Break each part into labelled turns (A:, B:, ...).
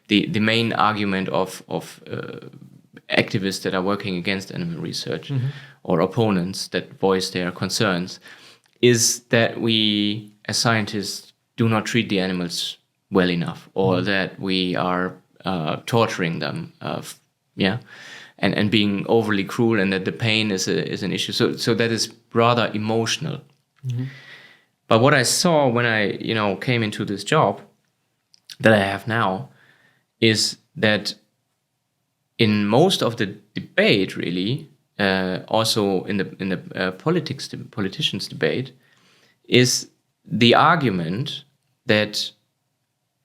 A: the main argument of activists that are working against animal research or opponents that voice their concerns is that we as scientists do not treat the animals well enough, or that we are torturing them, and being overly cruel, and that the pain is an issue. So that is rather emotional. But what I saw when I came into this job that I have now is that in most of the debate, really, also in the politicians' debate, is the argument that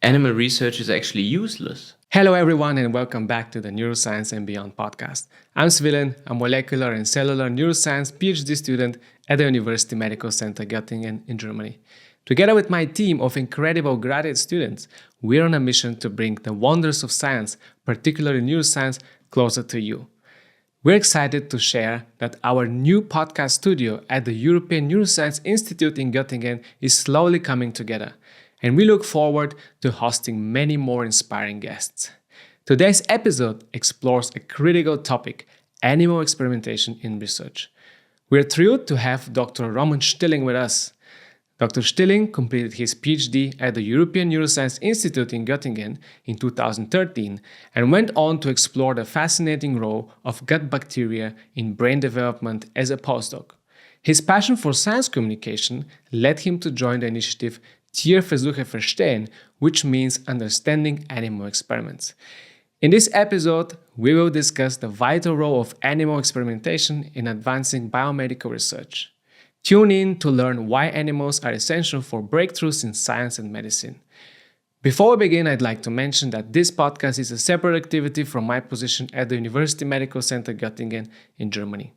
A: animal research is actually useless.
B: Hello everyone and welcome back to the Neuroscience and Beyond podcast. I'm Svilen, a molecular and cellular neuroscience Ph.D. student at the University Medical Center Göttingen in Germany. Together with my team of incredible graduate students, we're on a mission to bring the wonders of science, particularly neuroscience, closer to you. We're excited to share that our new podcast studio at the European Neuroscience Institute in Göttingen is slowly coming together, and we look forward to hosting many more inspiring guests. Today's episode explores a critical topic, animal experimentation in research. We're thrilled to have Dr. Roman Stilling with us. Dr. Stilling completed his Ph.D. at the European Neuroscience Institute in Göttingen in 2013 and went on to explore the fascinating role of gut bacteria in brain development as a postdoc. His passion for science communication led him to join the initiative Tierversuche verstehen, which means understanding animal experiments. In this episode, we will discuss the vital role of animal experimentation in advancing biomedical research. Tune in to learn why animals are essential for breakthroughs in science and medicine. Before we begin, I'd like to mention that this podcast is a separate activity from my position at the University Medical Center Göttingen in Germany.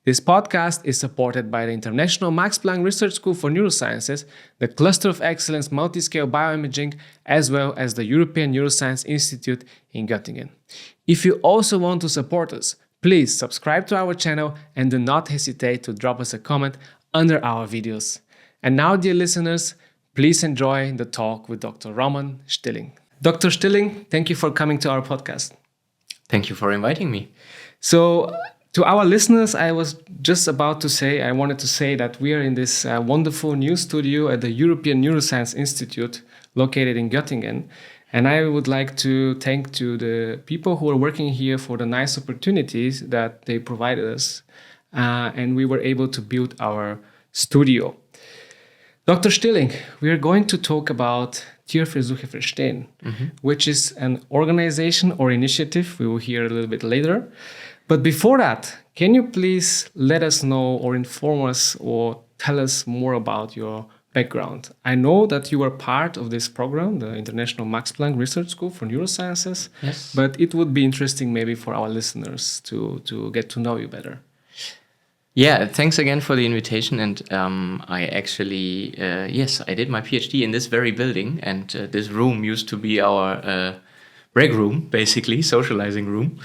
B: This podcast is supported by the International Max Planck Research School for Neurosciences, the Cluster of Excellence Multiscale Bioimaging, as well as the European Neuroscience Institute in Göttingen. If you also want to support us, please subscribe to our channel and do not hesitate to drop us a comment under our videos. And now, dear listeners, please enjoy the talk with Dr. Roman Stilling. Dr. Stilling, thank you for coming to our podcast.
A: Thank you for inviting me.
B: So, to our listeners, I was just about to say, I wanted to say that we are in this wonderful new studio at the European Neuroscience Institute located in Göttingen. And I would like to thank to the people who are working here for the nice opportunities that they provided us. And we were able to build our studio. Dr. Stilling, we are going to talk about Tierversuche verstehen, which is an organization or initiative we will hear a little bit later. But before that, can you please let us know or inform us or tell us more about your background? I know that you were part of this program, the International Max Planck Research School for Neurosciences.
A: Yes.
B: But it would be interesting maybe for our listeners to get to know you better.
A: Yeah, thanks again for the invitation. And I actually, I did my PhD in this very building. And this room used to be our break room, basically, socializing room.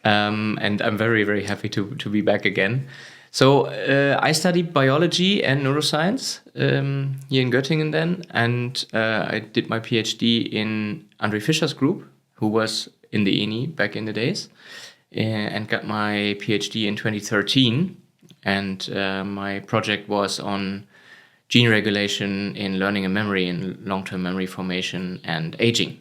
A: And I'm very, very happy to be back again. So I studied biology and neuroscience here in Göttingen then. And I did my PhD in Andre Fischer's group, who was in the ENI back in the days, and got my PhD in 2013. And my project was on gene regulation in learning and memory and long-term memory formation and aging.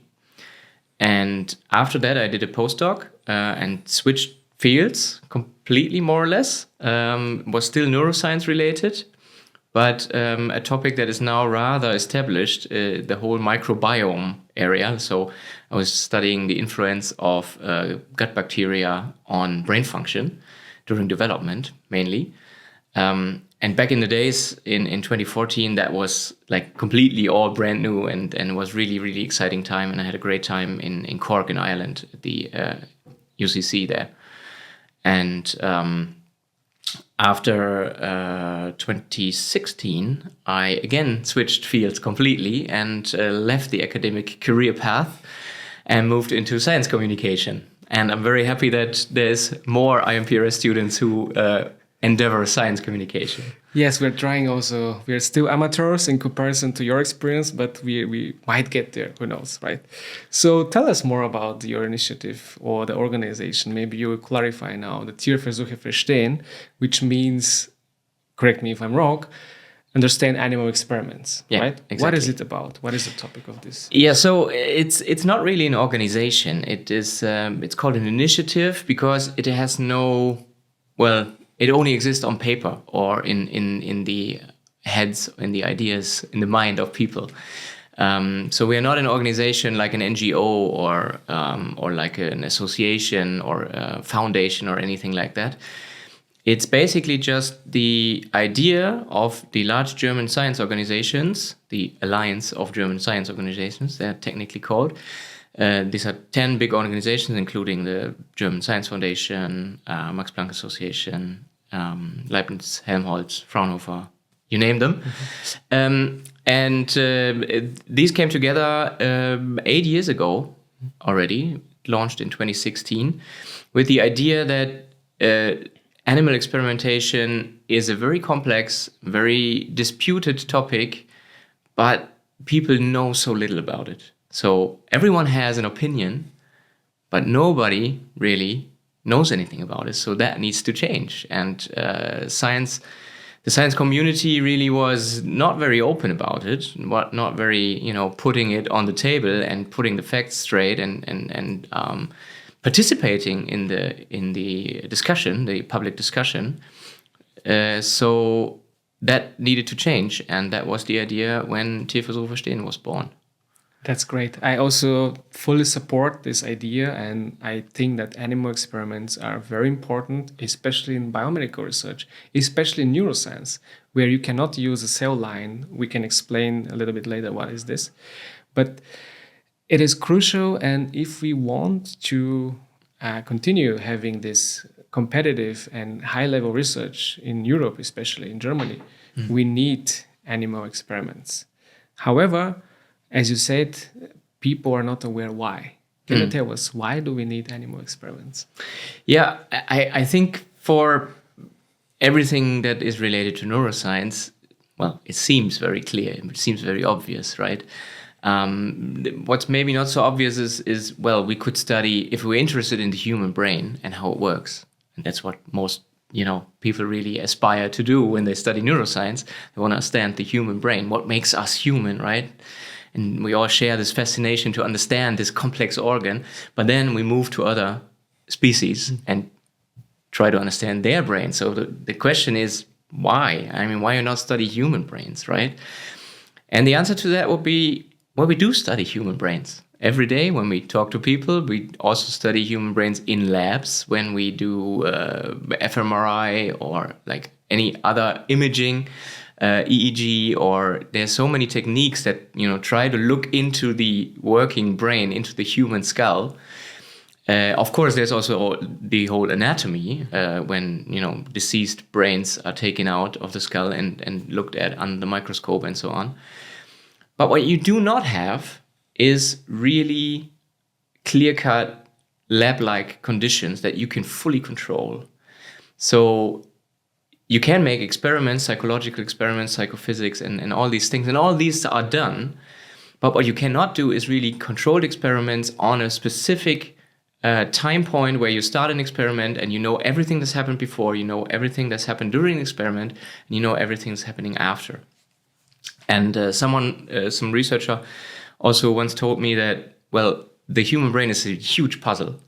A: And after that, I did a postdoc and switched fields completely, more or less. Was still neuroscience related, but a topic that is now rather established, the whole microbiome area. So I was studying the influence of gut bacteria on brain function during development, mainly. And back in the days, in 2014, that was like completely all brand new and was really, really exciting time. And I had a great time in Cork in Ireland, at the UCC there. And after 2016, I again switched fields completely and left the academic career path and moved into science communication. And I'm very happy that there's more IMPRS students who endeavor science communication.
B: Yes, we're trying also. We're still amateurs in comparison to your experience, but we might get there. Who knows, right? So tell us more about your initiative or the organization. Maybe you will clarify now the Tierversuche verstehen, which means, correct me if I'm wrong, understand animal experiments,
A: Yeah,
B: right?
A: exactly.
B: What is it about? What is the topic of this?
A: Yeah, so it's not really an organization. It is it's called an initiative because it has no, well, it only exists on paper or in the heads, in the ideas, in the mind of people. So we are not an organization like an NGO or like an association or a foundation or anything like that. It's basically just the idea of the large German science organizations, the Alliance of German Science Organizations, they're technically called. These are 10 big organizations, including the German Science Foundation, Max Planck Association, Leibniz, Helmholtz, Fraunhofer, you name them. These came together 8 years ago already, launched in 2016, with the idea that animal experimentation is a very complex, very disputed topic, but people know so little about it. So everyone has an opinion, but nobody really knows anything about it. So that needs to change. And the science community really was not very open about it, not very, putting it on the table and putting the facts straight and participating in the discussion, the public discussion. So that needed to change, and that was the idea when Tierversuche verstehen was born.
B: That's great. I also fully support this idea, and I think that animal experiments are very important, especially in biomedical research, especially in neuroscience, where you cannot use a cell line. We can explain a little bit later what is this. But it is crucial, and if we want to continue having this competitive and high-level research in Europe, especially in Germany, we need animal experiments. However, as you said, people are not aware why. Can you tell us, why do we need animal experiments?
A: Yeah, I think for everything that is related to neuroscience, well, it seems very clear, it seems very obvious, right? What's maybe not so obvious is, well, we could study, if we're interested in the human brain and how it works, and that's what most people really aspire to do when they study neuroscience. They want to understand the human brain, what makes us human, right? And we all share this fascination to understand this complex organ, but then we move to other species and try to understand their brain. So the question is, why? I mean, why not study human brains, right? And the answer to that would be, well, we do study human brains. Every day when we talk to people, we also study human brains in labs when we do fMRI or like any other imaging, EEG, or there's so many techniques that try to look into the working brain, into the human skull. Of course, there's also the whole anatomy when deceased brains are taken out of the skull and looked at under the microscope and so on. But what you do not have is really clear-cut lab-like conditions that you can fully control. So you can make experiments, psychological experiments, psychophysics, and all these things, and all these are done. But what you cannot do is really controlled experiments on a specific time point where you start an experiment and you know everything that's happened before, you know everything that's happened during the experiment, and you know everything that's happening after. And some researcher also once told me that, well, the human brain is a huge puzzle.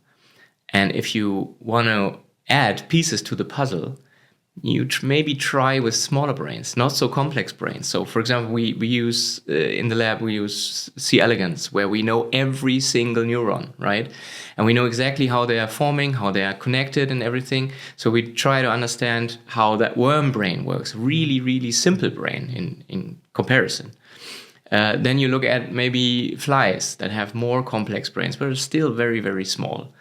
A: And if you want to add pieces to the puzzle, you maybe try with smaller brains, not so complex brains. So, for example, we use, in the lab, we use C. elegans, where we know every single neuron, right? And we know exactly how they are forming, how they are connected and everything. So we try to understand how that worm brain works, really, really simple brain in comparison. Then you look at maybe flies that have more complex brains, but are still very, very small.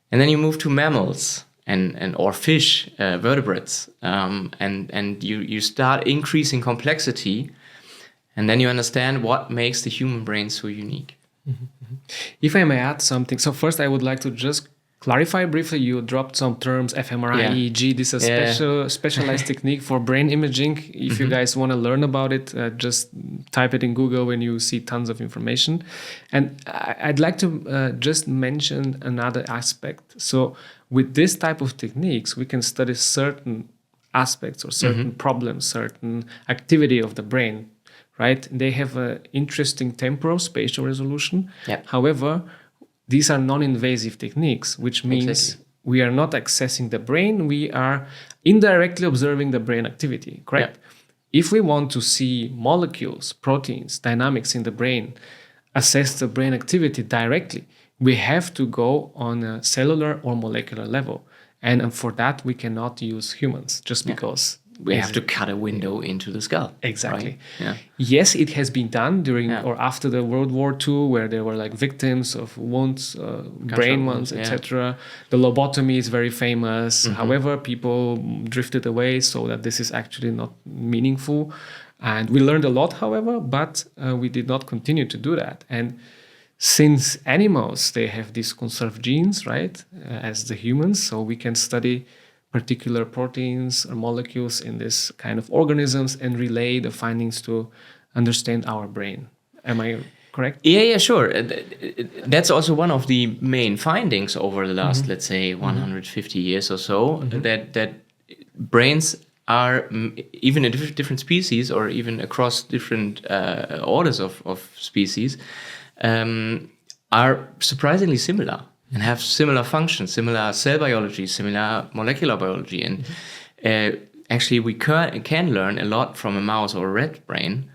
A: And then you move to mammals or fish, vertebrates, and you start increasing complexity, and then you understand what makes the human brain so unique.
B: If I may add something, so first I would like to just clarify briefly? You dropped some terms, fMRI,
A: Yeah.
B: EEG. This is a specialized technique for brain imaging. If you guys want to learn about it, just type it in Google and you see tons of information. And I'd like to just mention another aspect. So with this type of techniques, we can study certain aspects or certain problems, certain activity of the brain, right? They have an interesting temporal spatial resolution.
A: Yep.
B: However, these are non-invasive techniques, which means we are not accessing the brain, we are indirectly observing the brain activity, correct? Yeah. If we want to see molecules, proteins, dynamics in the brain, assess the brain activity directly, we have to go on a cellular or molecular level. And for that, we cannot use humans just because
A: we have to cut a window into the skull.
B: Exactly.
A: Right? Yeah.
B: Yes, it has been done during or after the World War II, where there were like victims of wounds, brain wounds, etc. The lobotomy is very famous. However, people drifted away, so that this is actually not meaningful. And we learned a lot, however, but we did not continue to do that. And since animals, they have these conserved genes, right, as the humans, so we can study particular proteins or molecules in this kind of organisms and relay the findings to understand our brain. Am I correct?
A: Yeah, sure. That's also one of the main findings over the last, let's say, 150 years or so, that brains are, even in different species or even across different orders of species, are surprisingly similar. And have similar functions, similar cell biology, similar molecular biology. And actually, we can learn a lot from a mouse or a rat brain.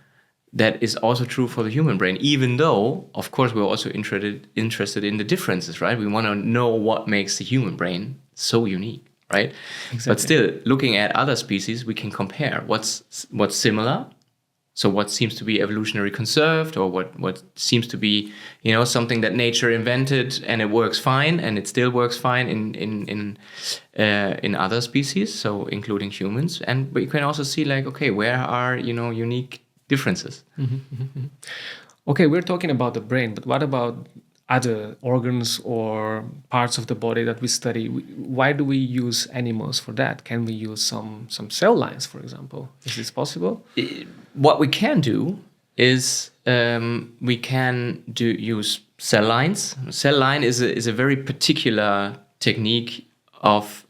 A: That is also true for the human brain, even though, of course, we're also interested in the differences, right? We want to know what makes the human brain so unique, right? Exactly. But still, looking at other species, we can compare what's similar. So what seems to be evolutionary conserved, or what seems to be, something that nature invented and it works fine, and it still works fine in other species, so including humans. And we can also see where are unique differences.
B: Okay, we're talking about the brain, but what about other organs or parts of the body that we study? Why do we use animals for that? Can we use some cell lines, for example? Is this possible?
A: What we can do is we can use cell lines. Cell line is a very particular technique of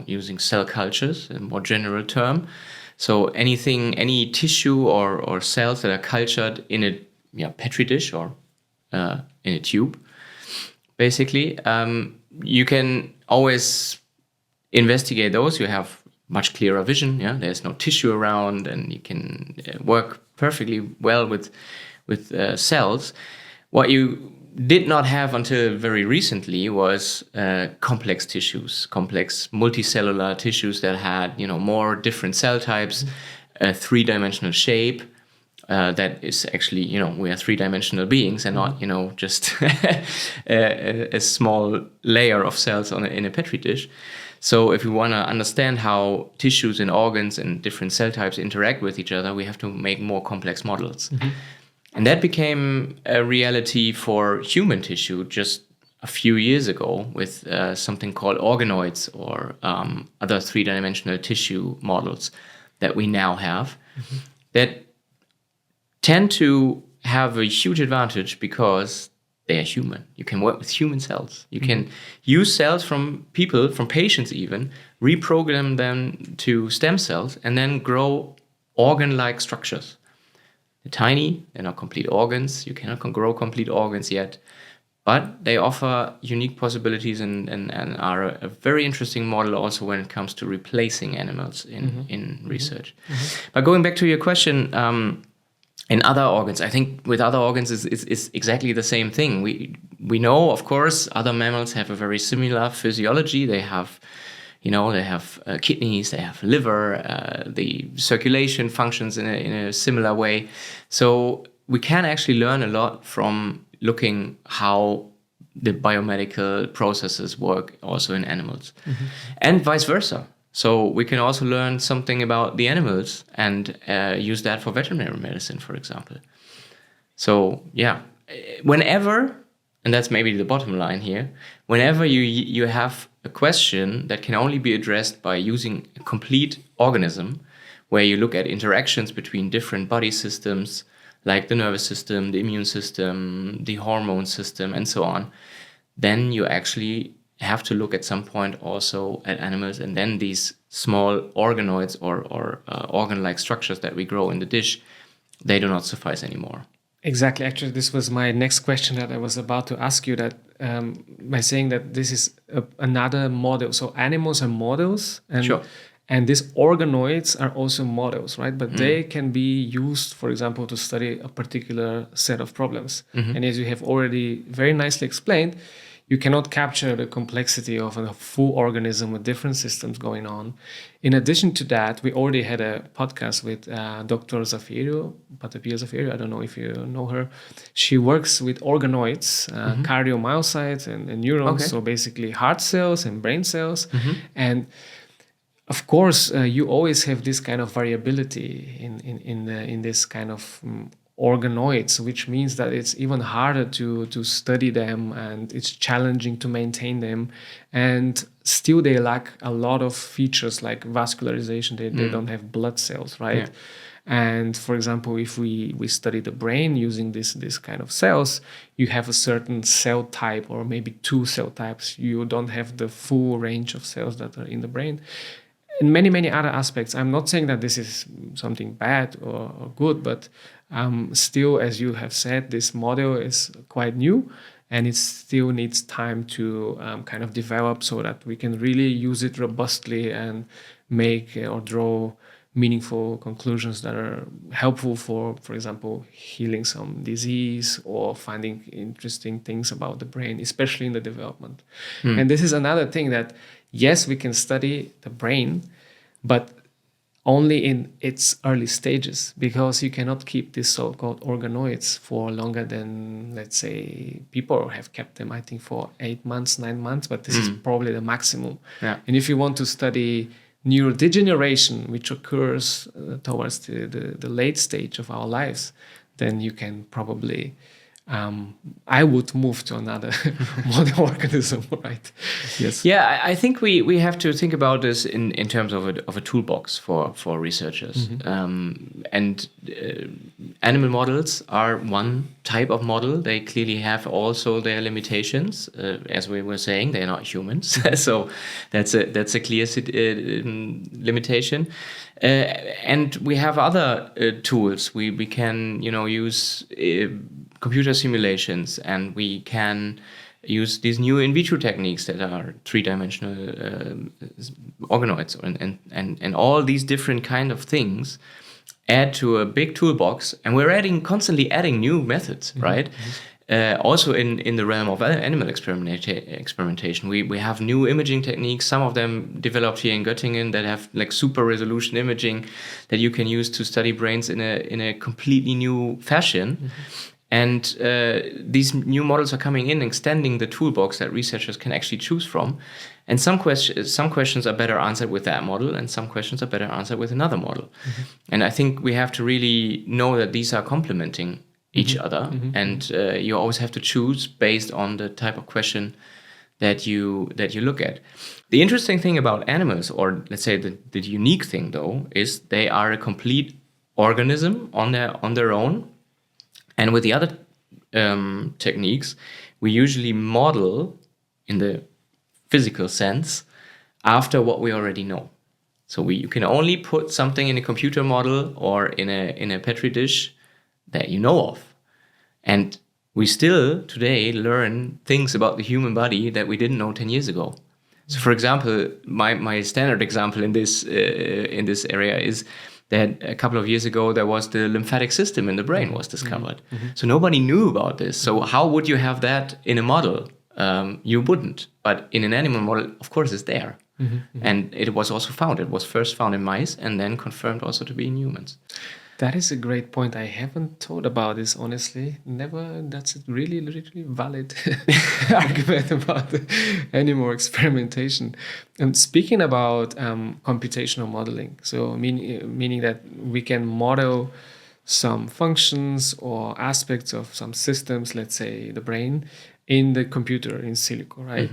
A: using cell cultures, a more general term. So any tissue or cells that are cultured in a petri dish or in a tube, basically, you can always investigate those. You have much clearer vision. Yeah, there's no tissue around, and you can work perfectly well with cells. What you did not have until very recently was complex tissues, complex multicellular tissues that had more different cell types, a three-dimensional shape. That is actually, we are three-dimensional beings and not, just a small layer of cells in a petri dish. So if we want to understand how tissues and organs and different cell types interact with each other, we have to make more complex models. And that became a reality for human tissue just a few years ago with something called organoids or other three-dimensional tissue models that we now have that tend to have a huge advantage because they are human. You can work with human cells. You can use cells from people, from patients even, reprogram them to stem cells, and then grow organ-like structures. They're tiny, they're not complete organs. You cannot grow complete organs yet. But they offer unique possibilities and are a very interesting model also when it comes to replacing animals in research. But going back to your question, in other organs, I think with other organs is exactly the same thing. We know, of course, other mammals have a very similar physiology. They have, kidneys, they have liver, the circulation functions in a similar way. So we can actually learn a lot from looking how the biomedical processes work also in animals, and vice versa. So we can also learn something about the animals and use that for veterinary medicine, for example. So yeah, whenever and that's maybe the bottom line here, whenever you have a question that can only be addressed by using a complete organism, where you look at interactions between different body systems, like the nervous system, the immune system, the hormone system, and so on, then you actually have to look at some point also at animals, and then these small organoids or organ-like structures that we grow in the dish, they do not suffice anymore.
B: Exactly. Actually, this was my next question that I was about to ask you, that by saying that this is another model. So animals are models, and
A: Sure.
B: and these organoids are also models, right? But they can be used, for example, to study a particular set of problems. And as you have already very nicely explained, you cannot capture the complexity of a full organism with different systems going on. In addition to that, we already had a podcast with Dr. Zafiro, Patapia Zafiro. I don't know if you know her. She works with organoids, cardiomyocytes and neurons,
A: Okay.
B: so basically heart cells and brain cells. And of course, you always have this kind of variability in this kind of organoids, which means that it's even harder to study them, and it's challenging to maintain them. And still, they lack a lot of features like vascularization. They don't have blood cells, right?
A: Yeah.
B: And for example, if we study the brain using this kind of cells, you have a certain cell type, or maybe two cell types. You don't have the full range of cells that are in the brain. And many other aspects. I'm not saying that this is something bad or good, but still, as you have said, this model is quite new, and it still needs time to kind of develop so that we can really use it robustly and make or draw meaningful conclusions that are helpful for example, healing some disease or finding interesting things about the brain, especially in the development. And this is another thing that, yes, we can study the brain, but only in its early stages, because you cannot keep these so-called organoids for longer than, let's say, people have kept them, I think, for 8 months, 9 months, but this is probably the maximum.
A: Yeah.
B: And if you want to study neurodegeneration, which occurs towards the late stage of our lives, then you can probably I would move to another model organism, right? Yes.
A: Yeah, I think we have to think about this in terms of a toolbox for researchers. And animal models are one type of model. They clearly have also their limitations. As we were saying, they're not humans, so that's a clear limitation. And we have other tools. We can use computer simulations, and we can use these new in vitro techniques that are three-dimensional organoids, and all these different kind of things add to a big toolbox, and we're constantly adding new methods, right? Also in the realm of animal experimentation, we have new imaging techniques. Some of them developed here in Göttingen that have like super resolution imaging that you can use to study brains in a completely new fashion. And these new models are coming in, extending the toolbox that researchers can actually choose from. And some questions are better answered with that model, and some questions are better answered with another model. And I think we have to really know that these are complementing each other, and you always have to choose based on the type of question that you look at. The interesting thing about animals, or let's say the unique thing though, is they are a complete organism on their own. And with the other techniques, we usually model in the physical sense after what we already know. So you can only put something in a computer model or in a petri dish that you know of. And we still today learn things about the human body that we didn't know 10 years ago. So for example, my standard example in this area is that a couple of years ago, there was the lymphatic system in the brain was discovered. So nobody knew about this. So how would you have that in a model? You wouldn't. But in an animal model, of course, it's there. And it was also found. It was first found in mice and then confirmed also to be in humans.
B: That is a great point. I haven't thought about this, honestly. Never. That's a really valid argument about animal experimentation. And speaking about computational modeling, so meaning that we can model some functions or aspects of some systems, let's say the brain, in the computer in silico, right?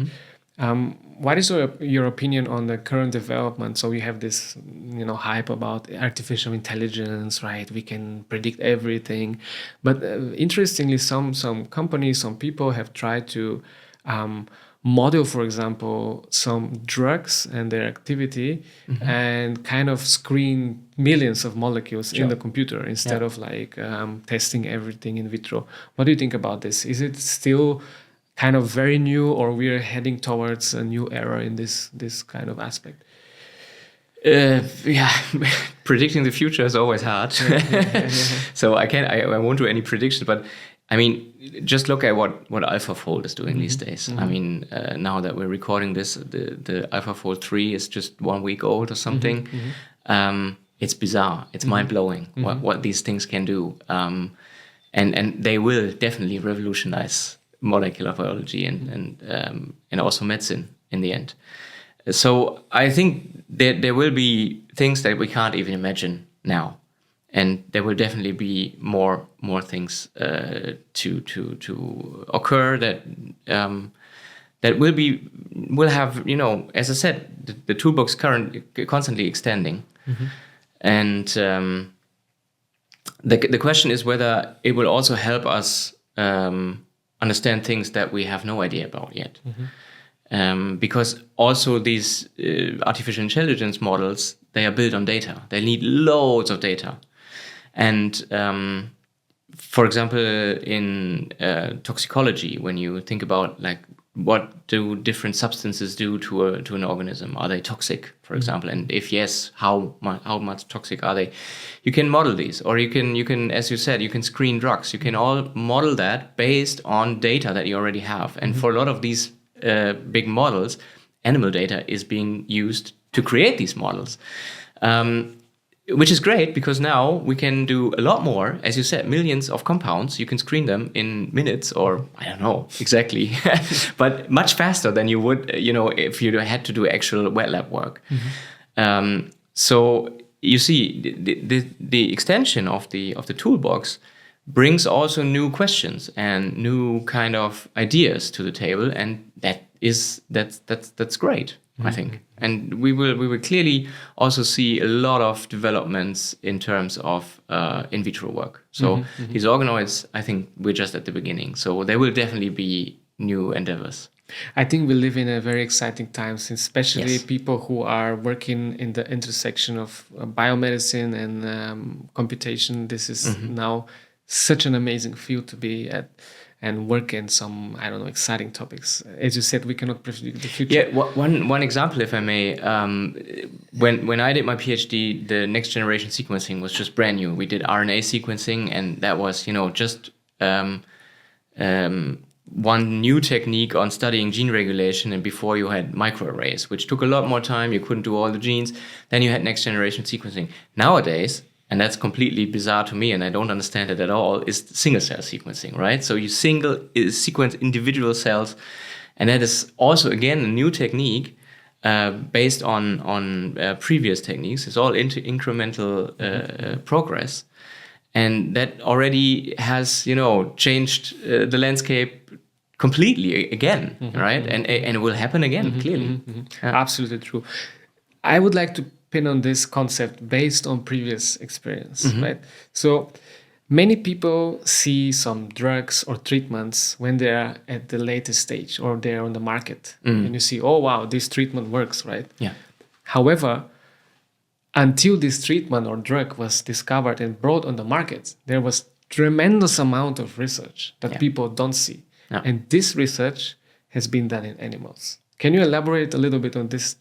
B: What is your opinion on the current development? So we have this, hype about artificial intelligence, right? We can predict everything, but interestingly, some companies, some people have tried to model, for example, some drugs and their activity, and kind of screen millions of molecules in the computer instead of like testing everything in vitro. What do you think about this? Is it still kind of very new, or we're heading towards a new era in this kind of aspect?
A: Predicting the future is always hard. So I won't do any prediction, but I mean, just look at what AlphaFold is doing these days. I mean, now that we're recording this, the AlphaFold 3 is just 1 week old or something. It's bizarre. It's mind-blowing what these things can do. And they will definitely revolutionize molecular biology and also medicine in the end. So I think there will be things that we can't even imagine now, and there will definitely be more things to occur that will have, as I said, the toolbox constantly extending, and the question is whether it will also help us understand things that we have no idea about yet. Because also these artificial intelligence models, they are built on data. They need loads of data. And for example, in toxicology, when you think about like what do different substances do to an organism? Are they toxic, for example? And if yes, how much toxic are they? You can model these, or you can, as you said, you can screen drugs. You can all model that based on data that you already have. And for a lot of these big models, animal data is being used to create these models, which is great because now we can do a lot more. As you said, millions of compounds, you can screen them in minutes, or I don't know exactly, but much faster than you would, if you had to do actual wet lab work. So you see, the extension of the toolbox brings also new questions and new kind of ideas to the table, and that's great, I think. And we will clearly also see a lot of developments in terms of in vitro work. So these organoids, I think we're just at the beginning. So there will definitely be new endeavors.
B: I think we live in a very exciting times, especially people who are working in the intersection of biomedicine and computation. This is now such an amazing field to be at and work in some, exciting topics. As you said, we cannot predict the future.
A: Yeah, one example, if I may. When I did my PhD, the next generation sequencing was just brand new. We did RNA sequencing, and that was, just one new technique on studying gene regulation. And before you had microarrays, which took a lot more time. You couldn't do all the genes. Then you had next generation sequencing. Nowadays, and that's completely bizarre to me, and I don't understand it at all, is single cell sequencing, right? So you sequence individual cells, and that is also, again, a new technique based on previous techniques. It's all incremental progress, and that already has, changed the landscape completely again, right? And it will happen again, clearly.
B: Absolutely true. I would like to pin on this concept based on previous experience, right? So many people see some drugs or treatments when they are at the latest stage or they're on the market, and you see, oh wow, this treatment works, right?
A: Yeah.
B: However, until this treatment or drug was discovered and brought on the market, there was tremendous amount of research that people don't see, and this research has been done in animals. Can you elaborate a little bit on this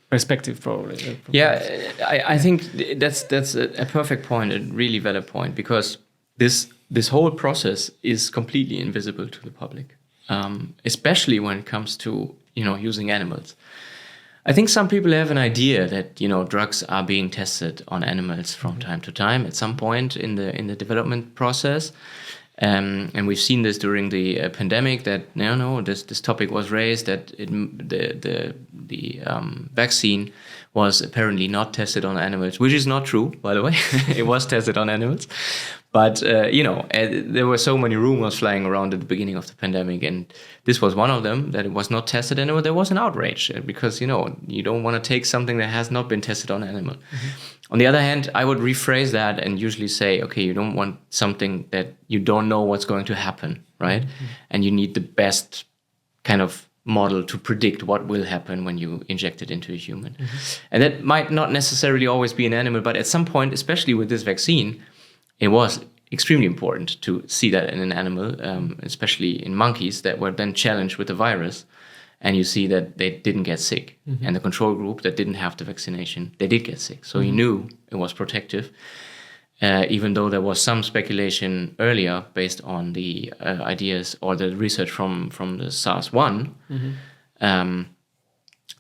B: perspective, probably?
A: Yeah, I think that's a perfect point, a really valid point, because this whole process is completely invisible to the public, especially when it comes to using animals. I think some people have an idea that drugs are being tested on animals from time to time at some point in the development process. And we've seen this during the pandemic, that this topic was raised, that the vaccine was apparently not tested on animals, which is not true, by the way. It was tested on animals, But, there were so many rumors flying around at the beginning of the pandemic, and this was one of them, that it was not tested, and there was an outrage because, you don't want to take something that has not been tested on an animal. On the other hand, I would rephrase that and usually say, okay, you don't want something that you don't know what's going to happen, right? And you need the best kind of model to predict what will happen when you inject it into a human. And that might not necessarily always be an animal, but at some point, especially with this vaccine, it was extremely important to see that in an animal, especially in monkeys that were then challenged with the virus. And you see that they didn't get sick. And the control group that didn't have the vaccination, they did get sick. So you knew it was protective, even though there was some speculation earlier based on the ideas or the research from the SARS-1,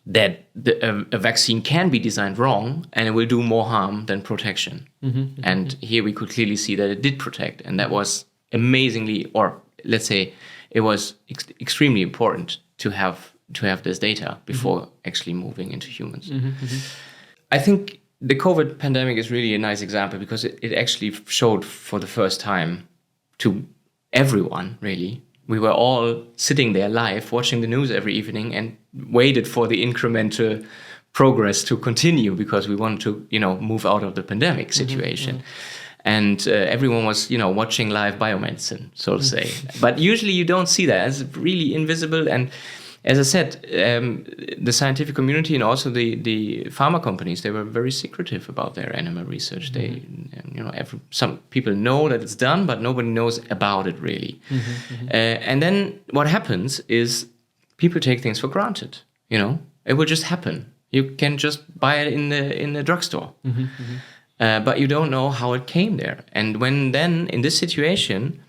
A: that a vaccine can be designed wrong and it will do more harm than protection. And here we could clearly see that it did protect. And that was amazingly, or let's say it was extremely important to have this data before actually moving into humans. I think the COVID pandemic is really a nice example because it actually showed for the first time to everyone, really. We were all sitting there live, watching the news every evening and waited for the incremental progress to continue because we wanted to, move out of the pandemic situation. And everyone was, watching live biomedicine, so to say. But usually you don't see that. It's really invisible. And as I said, the scientific community and also the pharma companies, they were very secretive about their animal research. They, some people know that it's done, but nobody knows about it really. And then what happens is people take things for granted. It will just happen. You can just buy it in the drugstore. But you don't know how it came there. And when then in this situation,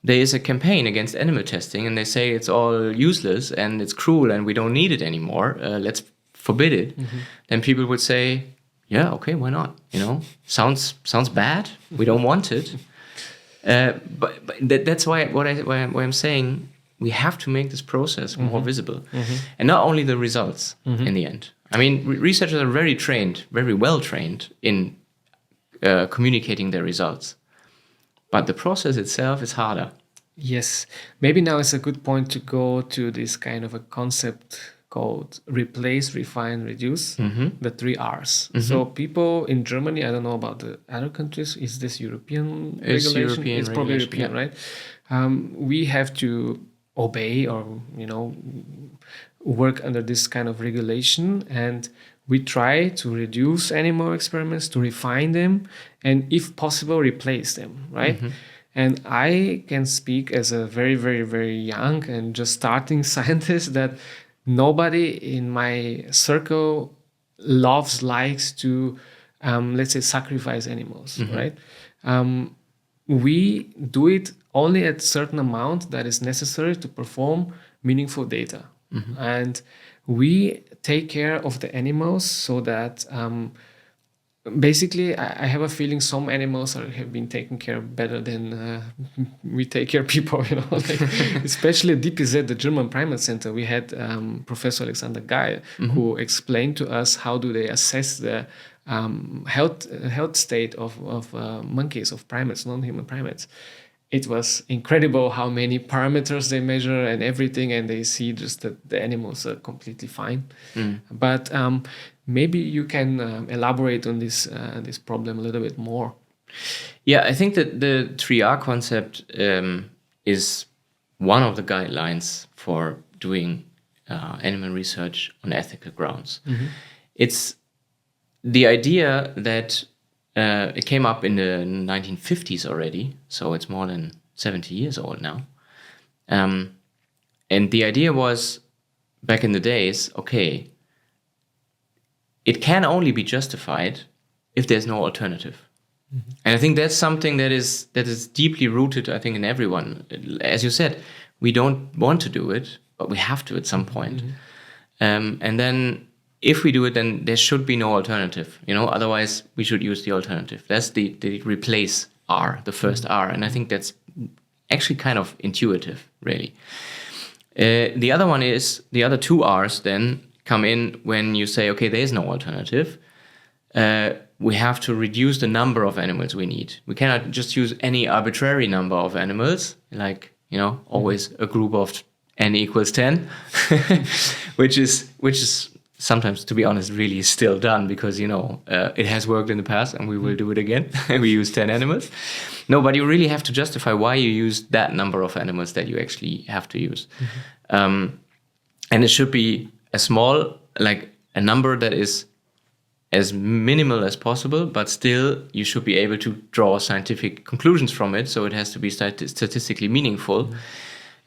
A: there is a campaign against animal testing and they say it's all useless and it's cruel and we don't need it anymore, let's forbid it, then people would say, yeah, okay, why not? Sounds bad. We don't want it. But that's why I'm saying we have to make this process more visible. And not only the results in the end. I mean, researchers are very well trained in communicating their results. But the process itself is harder.
B: Yes. Maybe now is a good point to go to this kind of a concept called replace, refine, reduce, the 3 R's. So people in Germany, I don't know about the other countries, is this European regulation? It's probably European, right? We have to obey or, work under this kind of regulation, and we try to reduce animal experiments, to refine them, and if possible, replace them, right? And I can speak as a very, very, very young and just starting scientist that nobody in my circle likes to, let's say, sacrifice animals, right? We do it only at a certain amount that is necessary to perform meaningful data. And we take care of the animals so that basically I have a feeling some animals have been taken care of better than we take care of people, especially at DPZ, the German Primate Center. We had Professor Alexander Geil, who explained to us how do they assess the health state of monkeys, of primates, non-human primates. It was incredible how many parameters they measure and everything, and they see just that the animals are completely fine. But maybe you can elaborate on this problem a little bit more.
A: Yeah, I think that the 3R concept is one of the guidelines for doing animal research on ethical grounds. It's the idea that it came up in the 1950s already, so it's more than 70 years old now. And the idea was, back in the days, okay, it can only be justified if there's no alternative. And I think that's something that is deeply rooted, I think, in everyone. As you said, we don't want to do it, but we have to at some point. And then if we do it, then there should be no alternative. Otherwise we should use the alternative. That's the replace R, the first R. And I think that's actually kind of intuitive, really. The other 2 R's then come in when you say, okay, there is no alternative. we have to reduce the number of animals we need. We cannot just use any arbitrary number of animals, like, always a group of n equals 10, which is sometimes, to be honest, really still done because, it has worked in the past and we will do it again. We use 10 animals. No, but you really have to justify why you use that number of animals that you actually have to use. And it should be a number that is as minimal as possible, but still you should be able to draw scientific conclusions from it. So it has to be statistically meaningful.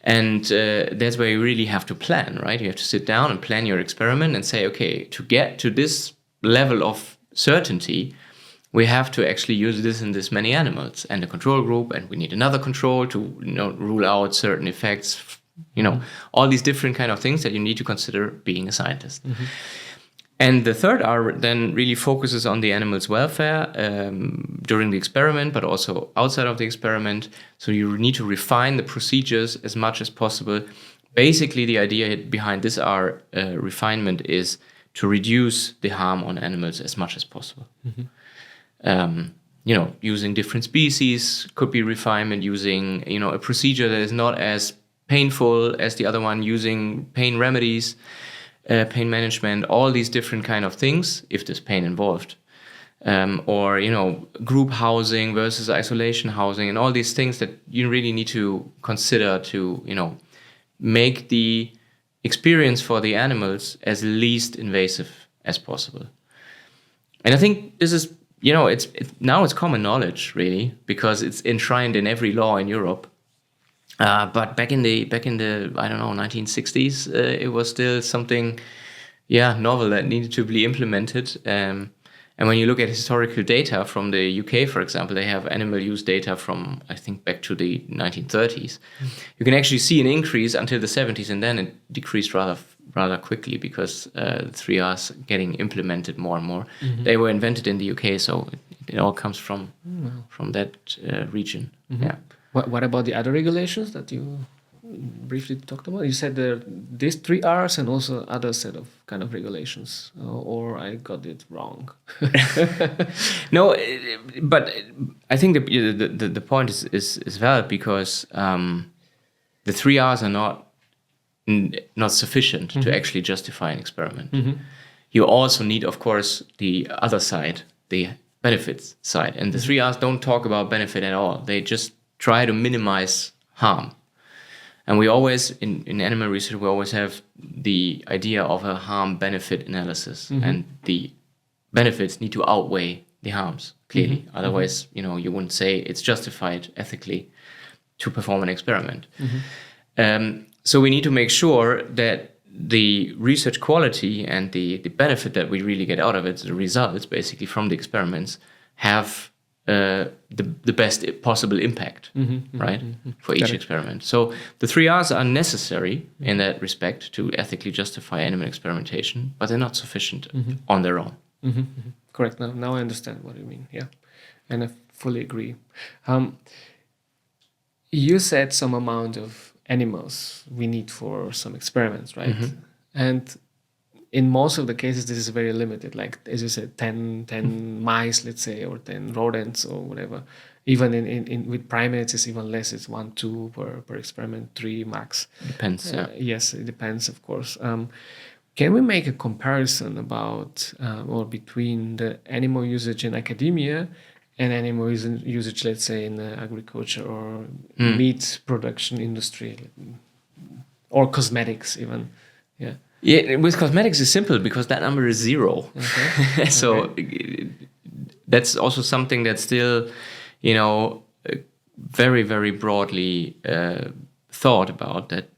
A: And that's where you really have to plan, right? You have to sit down and plan your experiment and say, okay, to get to this level of certainty, we have to actually use this in this many animals and a control group, and we need another control to rule out certain effects, all these different kind of things that you need to consider being a scientist. And the third R then really focuses on the animal's welfare during the experiment, but also outside of the experiment. So you need to refine the procedures as much as possible. Basically, the idea behind this R refinement is to reduce the harm on animals as much as possible. Using different species could be refinement, using, a procedure that is not as painful as the other one, using pain remedies, pain management, all these different kind of things, if there's pain involved. Or, group housing versus isolation housing and all these things that you really need to consider to, make the experience for the animals as least invasive as possible. And I think this is, now it's common knowledge, really, because it's enshrined in every law in Europe. But back in the 1960s, it was still something, novel that needed to be implemented. And when you look at historical data from the UK, for example, they have animal use data from, I think, back to the 1930s. You can actually see an increase until the 70s, and then it decreased rather quickly because 3Rs getting implemented more and more. They were invented in the UK, so it all comes from that region. Yeah.
B: What about the other regulations that you briefly talked about? You said these 3Rs and also other set of kind of regulations, or I got it wrong?
A: No, but I think the point is valid because the 3Rs are not sufficient to actually justify an experiment. You also need, of course, the other side, the benefits side, and the 3Rs don't talk about benefit at all. They just try to minimize harm. And we always, in animal research, we always have the idea of a harm-benefit analysis. And the benefits need to outweigh the harms, clearly. Otherwise, you wouldn't say it's justified ethically to perform an experiment. So we need to make sure that the research quality and the benefit that we really get out of it, the results basically from the experiments, have the best possible impact, right, for each experiment. So the 3Rs are necessary in that respect to ethically justify animal experimentation, but they're not sufficient on their own.
B: Correct. Now I understand what you mean. Yeah, and I fully agree. You said some amount of animals we need for some experiments, right? And in most of the cases, this is very limited. Like, as you said, 10 mice, let's say, or 10 rodents or whatever. Even in with primates, it's even less. It's 1, 2 per experiment, 3 max.
A: Depends, yeah.
B: Yes, it depends, of course. Can we make a comparison about or between the animal usage in academia and animal usage, let's say, in agriculture or meat production industry or cosmetics even? Yeah.
A: Yeah, with cosmetics it's simple because that number is 0.
B: Okay.
A: So that's also something that's still, very, very broadly thought about, that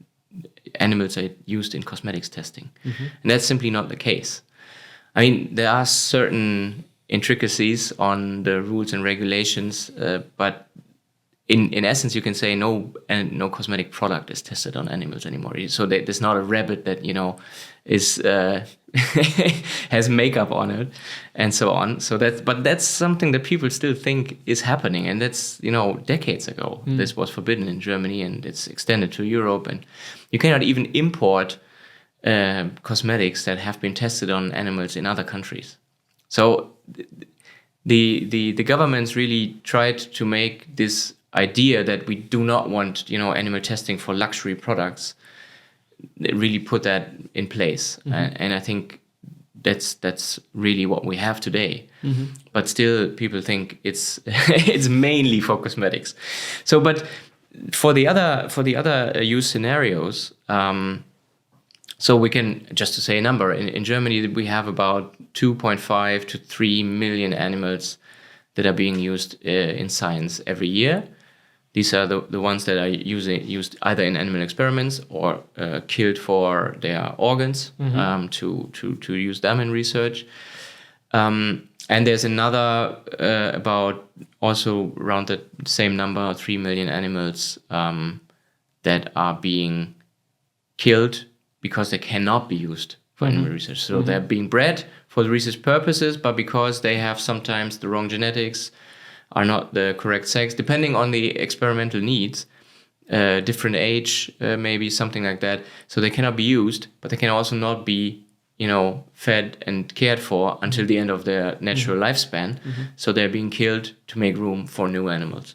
A: animals are used in cosmetics testing. And that's simply not the case. I mean, there are certain intricacies on the rules and regulations, but in essence, you can say no cosmetic product is tested on animals anymore. So there's not a rabbit that is has makeup on it, and so on. So that's something that people still think is happening, and that's decades ago. This was forbidden in Germany, and it's extended to Europe, and you cannot even import cosmetics that have been tested on animals in other countries. So the governments really tried to make this idea that we do not want, animal testing for luxury products. They really put that in place, and I think that's really what we have today. But still, people think it's it's mainly for cosmetics. So, but for the other use scenarios, so we can, just to say a number, in Germany we have about 2.5 to 3 million animals that are being used in science every year. These are the ones that are used either in animal experiments or killed for their organs, to use them in research. And there's another about also around the same number, 3 million animals that are being killed because they cannot be used for animal research. So they're being bred for the research purposes, but because they have sometimes the wrong genetics, are not the correct sex, depending on the experimental needs, different age, maybe something like that. So they cannot be used, but they can also not be, fed and cared for until the end of their natural lifespan. So they're being killed to make room for new animals.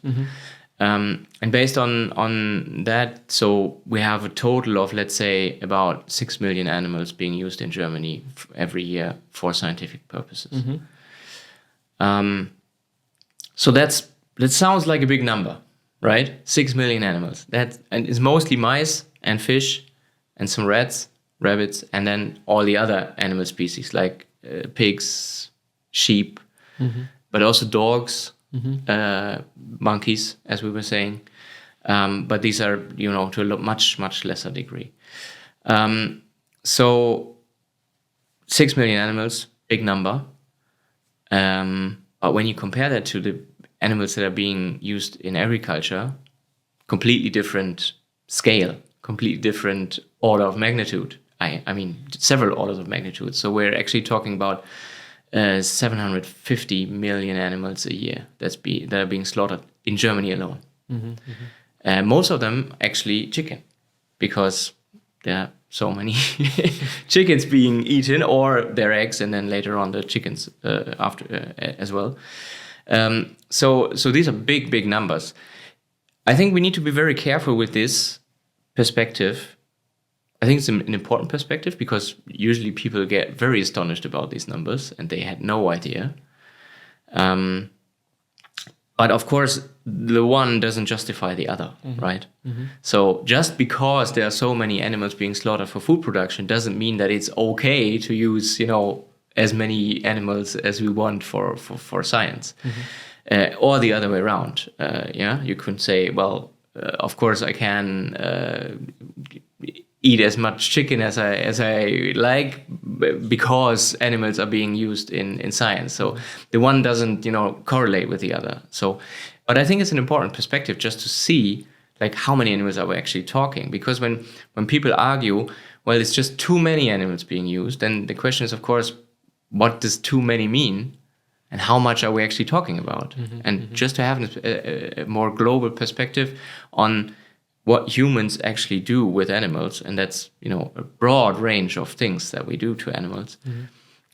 A: And based on that, so we have a total of, let's say, about 6 million animals being used in Germany every year for scientific purposes. So that sounds like a big number, right? 6 million animals. And it's mostly mice and fish and some rats, rabbits, and then all the other animal species like pigs, sheep, but also dogs, monkeys, as we were saying. But these are, to a much, much lesser degree. So 6 million animals, big number. But when you compare that to the animals that are being used in agriculture, completely different scale, completely different order of magnitude. I mean, several orders of magnitude. So we're actually talking about 750 million animals a year that are being slaughtered in Germany alone. Most of them actually chicken, because there are so many chickens being eaten, or their eggs, and then later on the chickens after as well. So these are big numbers. I think we need to be very careful with this perspective. I think it's an important perspective, because usually people get very astonished about these numbers and they had no idea. But of course, the one doesn't justify the other, right? So just because there are so many animals being slaughtered for food production doesn't mean that it's okay to use, as many animals as we want for science, or the other way around. You could say, well, of course I can eat as much chicken as I like, because animals are being used in science. So the one doesn't, correlate with the other. So, but I think it's an important perspective just to see, like, how many animals are we actually talking? Because when people argue, well, it's just too many animals being used, then the question is, of course, what does too many mean? And how much are we actually talking about? Just to have a more global perspective on what humans actually do with animals, and that's, a broad range of things that we do to animals,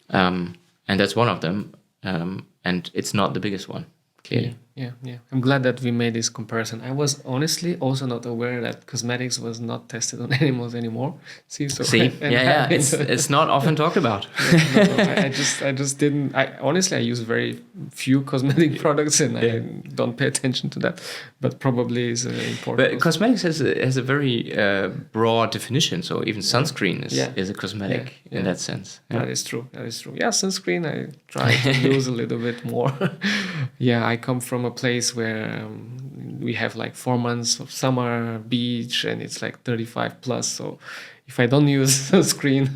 A: and that's one of them, and it's not the biggest one, clearly.
B: Yeah. I'm glad that we made this comparison. I was honestly also not aware that cosmetics was not tested on animals anymore. It's not often talked about. I just didn't. I use very few cosmetic products, and I don't pay attention to that. But probably is important.
A: But cosmetics has a very broad definition. So even sunscreen is a cosmetic in that sense.
B: That is true. Yeah, sunscreen I try to use a little bit more. I come from a place where we have like 4 months of summer, beach, and it's like 35 plus. So if I don't use sunscreen,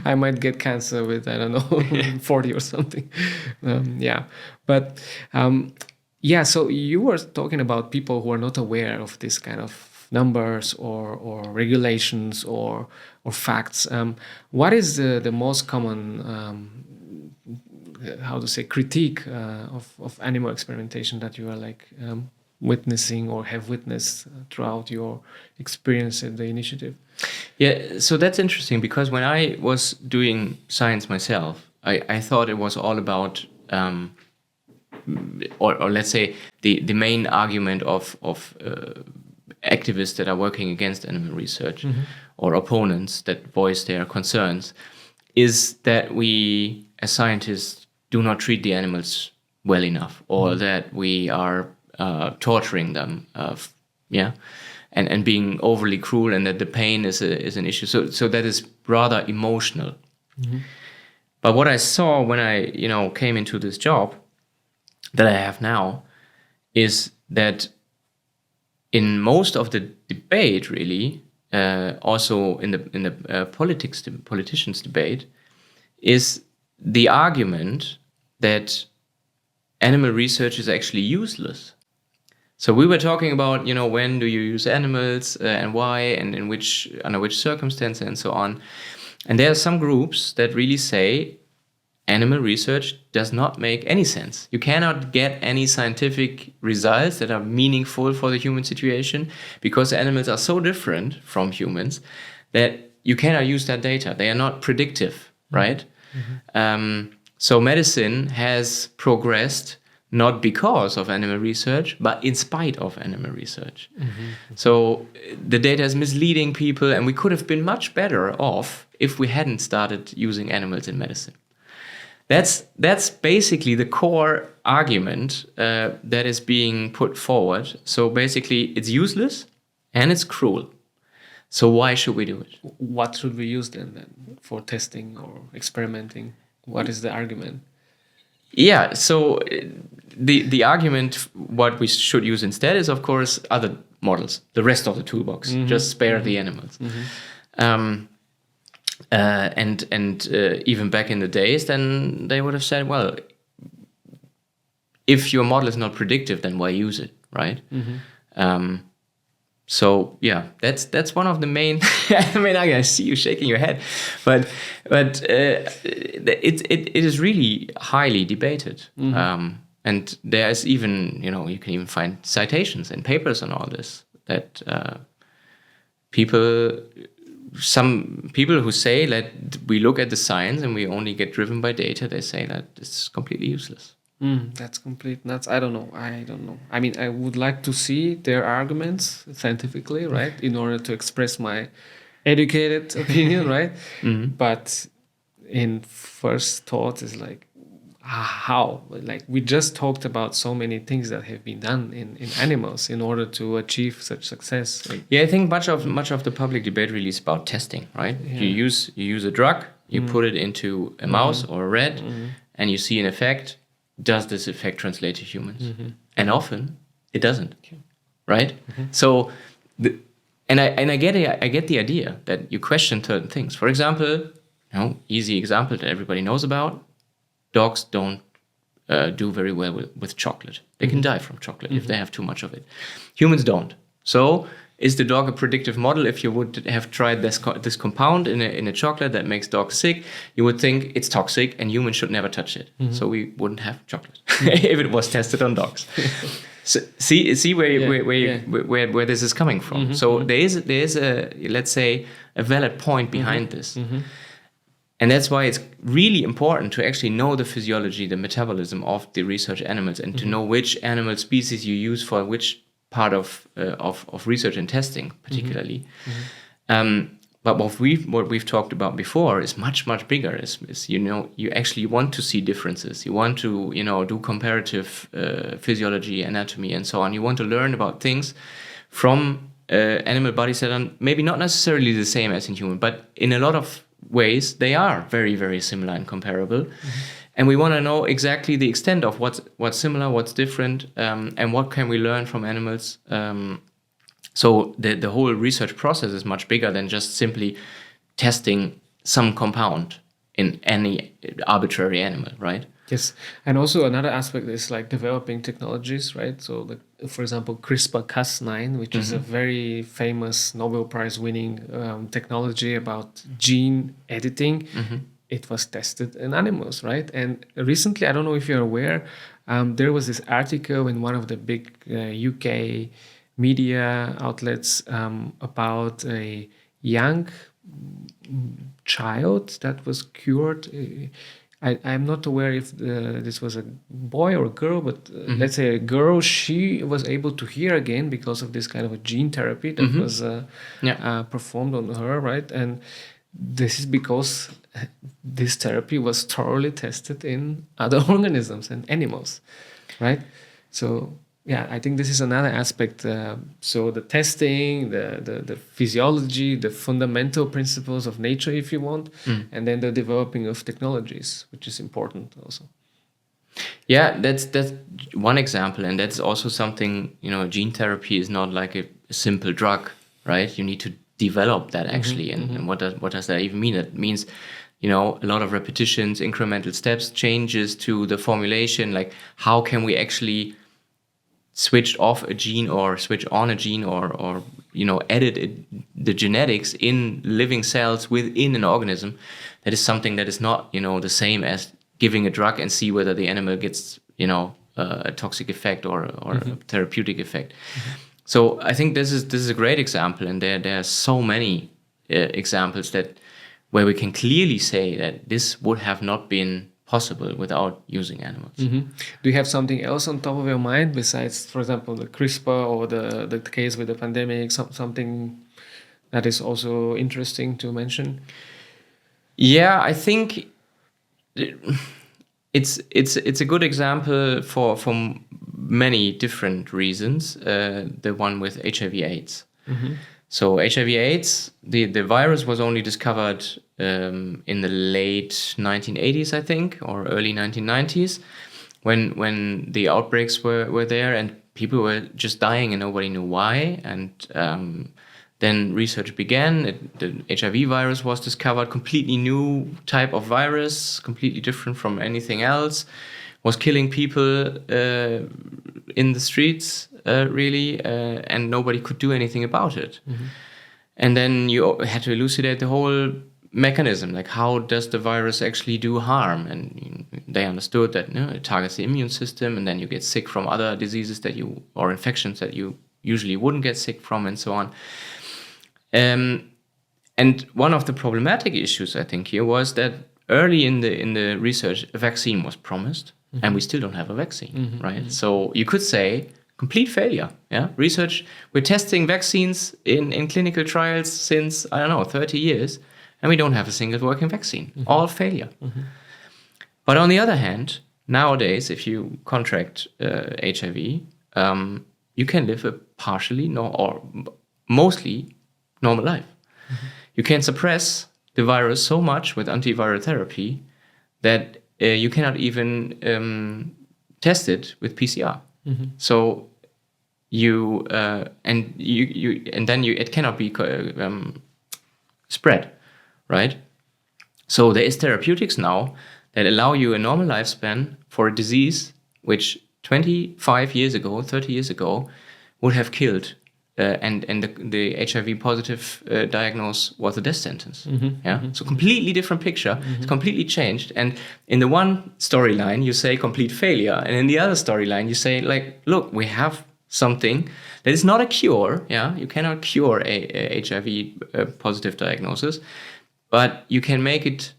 B: I might get cancer with, I don't know, 40 or something. So you were talking about people who are not aware of this kind of numbers or regulations or facts. What is the most common critique of animal experimentation that you are witnessing or have witnessed throughout your experience at the initiative?
A: Yeah, so that's interesting, because when I was doing science myself, I thought it was all about or let's say the main argument of activists that are working against animal research or opponents that voice their concerns is that we as scientists do not treat the animals well enough, or that we are torturing them, and being overly cruel, and that the pain is an issue. So that is rather emotional. But what I saw when I came into this job that I have now is that in most of the debate, really, also in the politicians' debate, is the argument that animal research is actually useless. So we were talking about, when do you use animals and why, and under which circumstances and so on. And there are some groups that really say animal research does not make any sense. You cannot get any scientific results that are meaningful for the human situation because animals are so different from humans that you cannot use that data. They are not predictive, right? So medicine has progressed not because of animal research, but in spite of animal research. So the data is misleading people, and we could have been much better off if we hadn't started using animals in medicine. That's basically the core argument that is being put forward. So basically, it's useless and it's cruel. So why should we do it?
B: What should we use then for testing or experimenting? What is the argument?
A: Yeah, so the argument what we should use instead is, of course, other models, the rest of the toolbox. Just spare the animals. And even back in the days, then they would have said, well, if your model is not predictive, then why use it, right? So yeah, that's one of the main. I mean, I see you shaking your head, but it is really highly debated, and there is even you can even find citations and papers on all this that some people who say that we look at the science and we only get driven by data, they say that it's completely useless.
B: That's complete nuts. I don't know. I mean, I would like to see their arguments scientifically, right, in order to express my educated opinion, right? But in first thought is like, how? Like, we just talked about so many things that have been done in animals in order to achieve such success.
A: Yeah, I think much of the public debate really is about testing, right? Yeah. You use a drug, you put it into a mouse or a rat, and you see an effect. Does this effect translate to humans? And often it doesn't, right? So, I get the idea that you question certain things. For example, easy example that everybody knows about: dogs don't do very well with chocolate. They can die from chocolate if they have too much of it. Humans don't. So, is the dog a predictive model? If you would have tried this compound in a chocolate that makes dogs sick, you would think it's toxic and humans should never touch it. So we wouldn't have chocolate if it was tested on dogs. So see where this is coming from. So there is a, let's say, a valid point behind this. And that's why it's really important to actually know the physiology, the metabolism of the research animals, and to know which animal species you use for which part of research and testing, particularly. But what we've talked about before is much bigger. Is you actually want to see differences. You want to do comparative physiology, anatomy, and so on. You want to learn about things from animal bodies that are maybe not necessarily the same as in human, but in a lot of ways they are very, very similar and comparable. And we want to know exactly the extent of what's similar, what's different, and what can we learn from animals. So the whole research process is much bigger than just simply testing some compound in any arbitrary animal, right?
B: Yes, and also another aspect is like developing technologies, right? So, for example, CRISPR-Cas9, which is a very famous Nobel Prize winning technology about gene editing. It was tested in animals, right? And recently, I don't know if you're aware, there was this article in one of the big UK media outlets about a young child that was cured. I'm not aware if this was a boy or a girl, but let's say a girl, she was able to hear again because of this kind of a gene therapy that was performed on her, right? And this is because this therapy was thoroughly tested in other organisms and animals, right? So yeah, I think this is another aspect. So the testing, the physiology, the fundamental principles of nature, if you want, and then the developing of technologies, which is important also.
A: Yeah, that's one example, and that's also something, gene therapy is not like a simple drug, right? You need to develop that actually, and what does that even mean? That means, a lot of repetitions, incremental steps, changes to the formulation. Like, how can we actually switch off a gene or switch on a gene or edit the genetics in living cells within an organism? That is something that is not, the same as giving a drug and see whether the animal gets, a toxic effect or a therapeutic effect. So I think this is a great example, and there are so many examples where we can clearly say that this would have not been possible without using animals.
B: Do you have something else on top of your mind besides, for example, the CRISPR or the case with the pandemic, something that is also interesting to mention?
A: Yeah, I think it's a good example for many different reasons. The one with HIV/AIDS. So HIV/AIDS, the virus was only discovered in the late 1980s, I think, or early 1990s, when the outbreaks were there and people were just dying and nobody knew why. And then research began. The HIV virus was discovered, completely new type of virus, completely different from anything else, was killing people in the streets, really, and nobody could do anything about it. And then you had to elucidate the whole mechanism, like how does the virus actually do harm? And they understood that it targets the immune system, and then you get sick from other diseases or infections that you usually wouldn't get sick from, and so on. And one of the problematic issues, I think, here was that early in the research, a vaccine was promised, and we still don't have a vaccine, right? So you could say complete failure. Yeah, research. We're testing vaccines in clinical trials since 30 years, and we don't have a single working vaccine. All failure. But on the other hand, nowadays, if you contract HIV, you can live a partially or mostly normal life. You can suppress the virus so much with antiviral therapy that you cannot even test it with PCR. So it cannot be spread, right? So there is therapeutics now that allow you a normal lifespan for a disease which 25 years ago, 30 years ago, would have killed. And the HIV positive diagnosis was a death sentence. So completely different picture. It's completely changed. And in the one storyline, you say complete failure, and in the other storyline, you say look, we have something that is not a cure. Yeah, you cannot cure a HIV positive diagnosis, but you can make it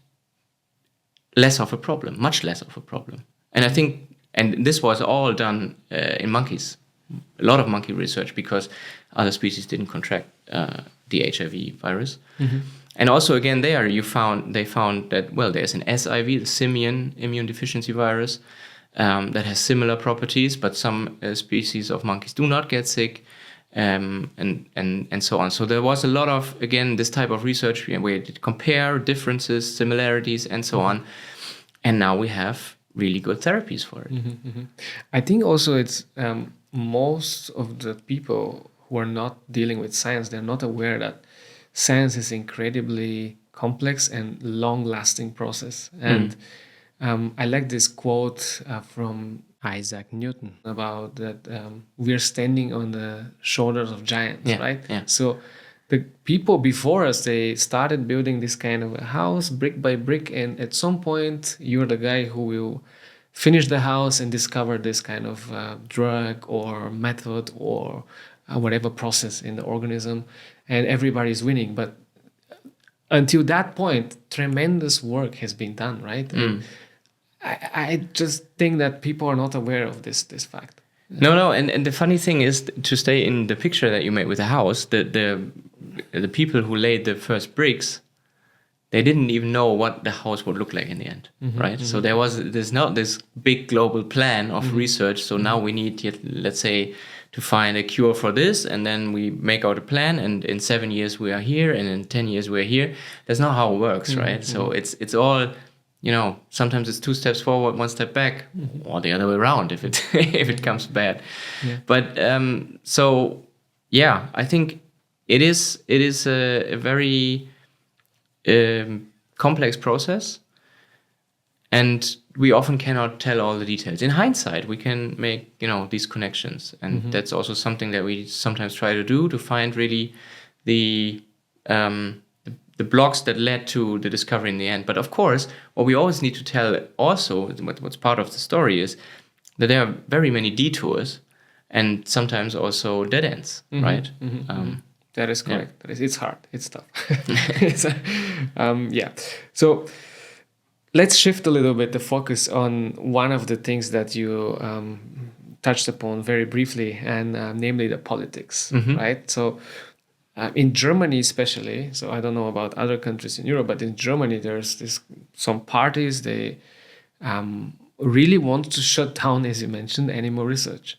A: less of a problem, much less of a problem. And I think, and this was all done in monkeys. A lot of monkey research, because other species didn't contract the HIV virus. And also, again, they found that, there's an SIV, the simian immune deficiency virus, that has similar properties, but some species of monkeys do not get sick, and so on. So there was a lot of, again, this type of research where we did compare differences, similarities, and so on. And now we have really good therapies for it.
B: I think also it's most of the people who are not dealing with science, they're not aware that science is incredibly complex and long-lasting process. And I like this quote from Isaac Newton about that we're standing on the shoulders of giants, right? Yeah. So the people before us, they started building this kind of a house brick by brick, and at some point you're the guy who will finish the house and discover this kind of drug or method or whatever process in the organism, and everybody's winning. But until that point, tremendous work has been done, right? And I just think that people are not aware of this fact.
A: No, and the funny thing is, to stay in the picture that you made with the house, the people who laid the first bricks, they didn't even know what the house would look like in the end, right? So there's not this big global plan of research. So now we need, let's say, to find a cure for this, and then we make out a plan, and in 7 years we are here, and in 10 years we're here. That's not how it works, right? So it's all, sometimes it's 2 steps forward, 1 step back, or the other way around if it if it comes bad.
B: Yeah.
A: But I think it is a very complex process, and we often cannot tell all the details. In hindsight, we can make these connections, and that's also something that we sometimes try to do, to find really the blocks that led to the discovery in the end. But of course, what we always need to tell also, what's part of the story, is that there are very many detours and sometimes also dead ends, right?
B: That is correct. Yeah. It's hard. It's tough. So let's shift a little bit the focus on one of the things that you touched upon very briefly, and namely the politics, right? So in Germany especially, so I don't know about other countries in Europe, but in Germany there's some parties, they really want to shut down, as you mentioned, animal research.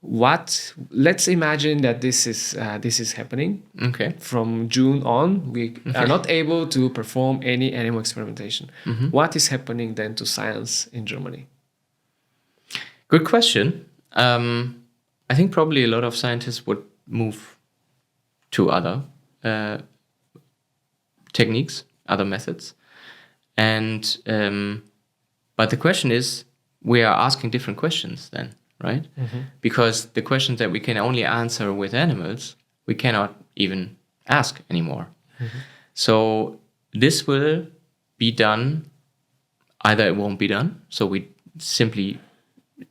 B: Let's imagine that this is happening.
A: Okay.
B: From June on, we are not able to perform any animal experimentation. What is happening then to science in Germany?
A: Good question. I think probably a lot of scientists would move to other techniques, other methods, and but the question is, we are asking different questions then, right? Because the questions that we can only answer with animals, we cannot even ask anymore. So this will be done, either it won't be done, so we simply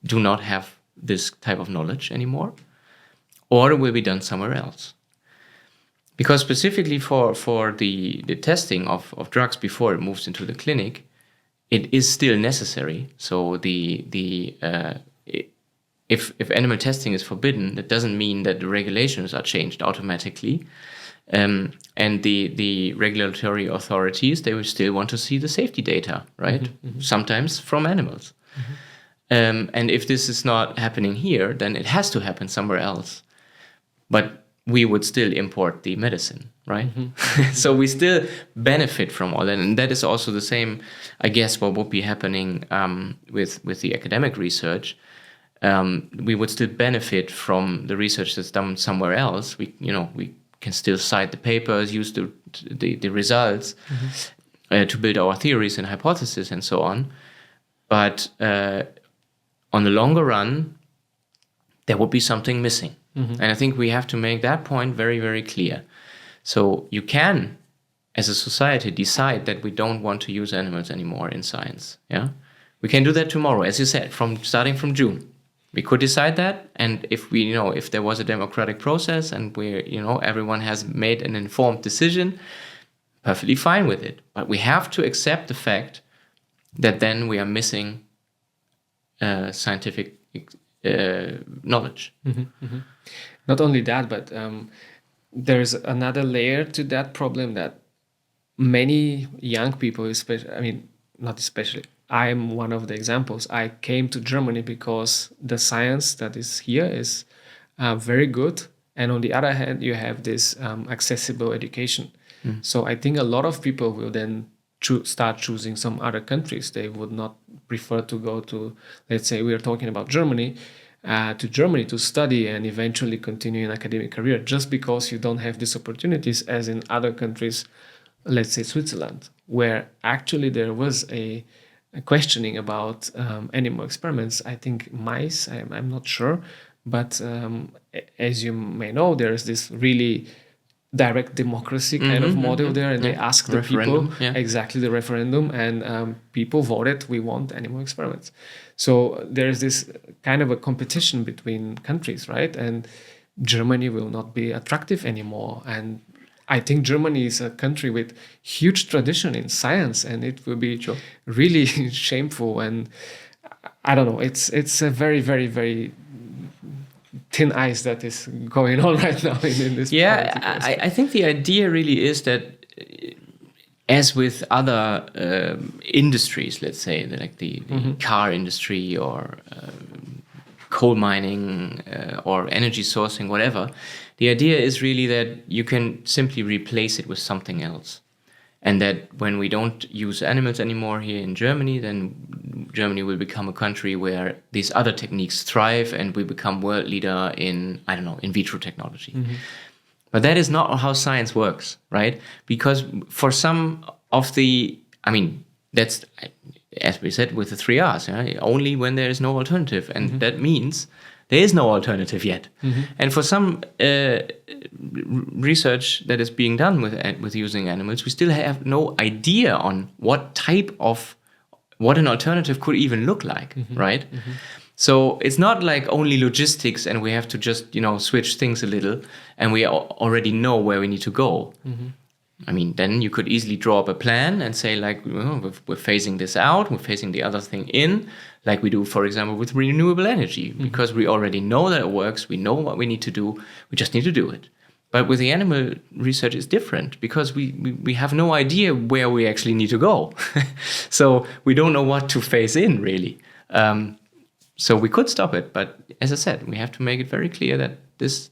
A: do not have this type of knowledge anymore, or it will be done somewhere else. Because specifically for the testing of drugs before it moves into the clinic, it is still necessary. So if animal testing is forbidden, that doesn't mean that the regulations are changed automatically. And the regulatory authorities, they will still want to see the safety data, right? Sometimes from animals. And if this is not happening here, then it has to happen somewhere else. But we would still import the medicine, right? So we still benefit from all that. And that is also the same, I guess, what would be happening with the academic research. We would still benefit from the research that's done somewhere else. We can still cite the papers, use the results to build our theories and hypotheses and so on. But on the longer run, there would be something missing. And I think we have to make that point very, very clear. So you can, as a society, decide that we don't want to use animals anymore in science. Yeah, we can do that tomorrow, as you said, starting from June. We could decide that, and if there was a democratic process and everyone has made an informed decision, perfectly fine with it. But we have to accept the fact that then we are missing scientific knowledge.
B: Not only that, but there's another layer to that problem that many young people, I'm one of the examples. I came to Germany because the science that is here is very good, and on the other hand, you have this accessible education. So I think a lot of people will then start choosing some other countries. They would not prefer to go to, let's say we are talking about Germany, to Germany to study and eventually continue an academic career, just because you don't have these opportunities as in other countries, let's say Switzerland, where actually there was a questioning about animal experiments. I think mice, I'm not sure, but as you may know, there is this really direct democracy kind of model there, and they ask the people, exactly, the referendum, and people voted, we want animal experiments. So there's this kind of a competition between countries, right? And Germany will not be attractive anymore. And I think Germany is a country with huge tradition in science, and it will be really shameful. And I don't know, it's a very, very, very thin ice that is going on right now in this.
A: Yeah, I think the idea really is that, as with other industries, let's say, like the car industry or coal mining or energy sourcing, whatever, the idea is really that you can simply replace it with something else. And that when we don't use animals anymore here in Germany, then Germany will become a country where these other techniques thrive and we become world leader in, I don't know, in vitro technology. But that is not how science works, right? Because for some of the, I mean, that's, as we said, with the 3 R's, only when there is no alternative. And that means there is no alternative yet. And for some research that is being done with using animals, we still have no idea on what an alternative could even look like, right? So it's not like only logistics and we have to just, switch things a little and we already know where we need to go. I mean, then you could easily draw up a plan and say, like, we're phasing this out, we're phasing the other thing in, like we do, for example, with renewable energy, because we already know that it works, we know what we need to do, we just need to do it. But with the animal research, it's different because we have no idea where we actually need to go. So we don't know what to phase in, really. So we could stop it, but as I said, we have to make it very clear that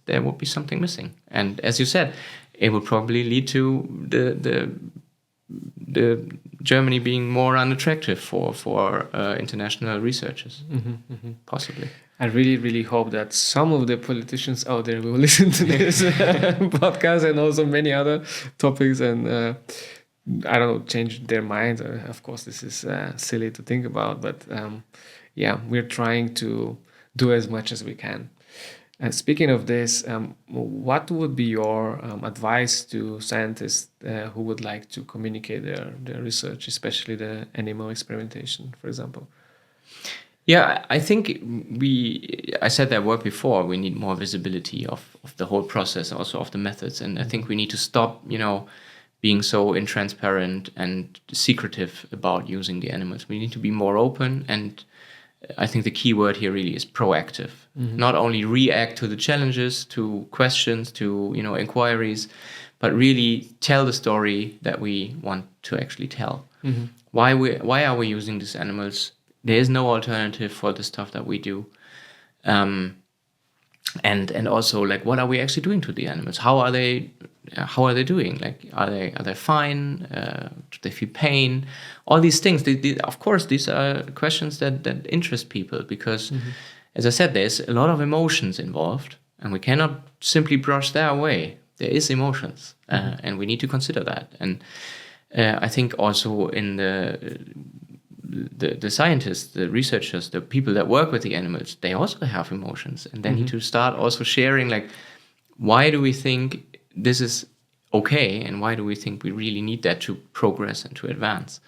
A: there will be something missing. And as you said, it will probably lead to the Germany being more unattractive for international researchers, possibly.
B: I really, really hope that some of the politicians out there will listen to this podcast and also many other topics and I don't know, change their minds. Of course, this is silly to think about, but we're trying to do as much as we can. Speaking of this, what would be your advice to scientists who would like to communicate their research, especially the animal experimentation, for example?
A: Yeah, I think I said that word before, we need more visibility of the whole process, also of the methods. And I think we need to stop, being so intransparent and secretive about using the animals. We need to be more open, and I think the key word here really is proactive. Not only react to the challenges, to questions, to inquiries, but really tell the story that we want to actually tell. Why are we using these animals? There is no alternative for the stuff that we do. And also, like, what are we actually doing to the animals? How are they doing? Like, are they fine? Do they feel pain? All these things. Of course, these are questions that interest people because, as I said, there's a lot of emotions involved, and we cannot simply brush that away. There is emotions, and we need to consider that. And I think also in the scientists, the researchers, the people that work with the animals, they also have emotions, and they need to start also sharing, like, why do we think this is okay, and why do we think we really need that to progress and to advance,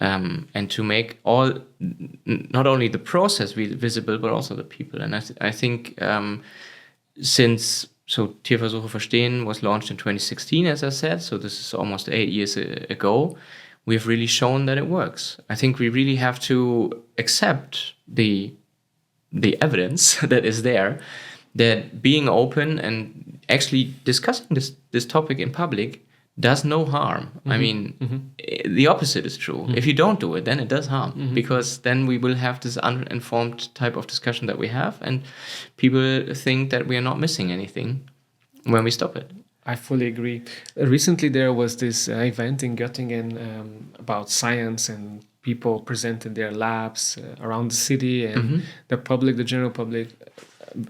A: and to make not only the process visible, but also the people. And I think Tierversuche verstehen was launched in 2016, as I said, so this is almost 8 years ago. We've really shown that it works. I think we really have to accept the evidence that is there, that being open and actually discussing this topic in public does no harm. I mean, the opposite is true. If you don't do it, then it does harm, because then we will have this uninformed type of discussion that we have, and people think that we are not missing anything when we stop it.
B: I fully agree. Recently, there was this event in Göttingen about science, and people presented their labs around the city, and the general public,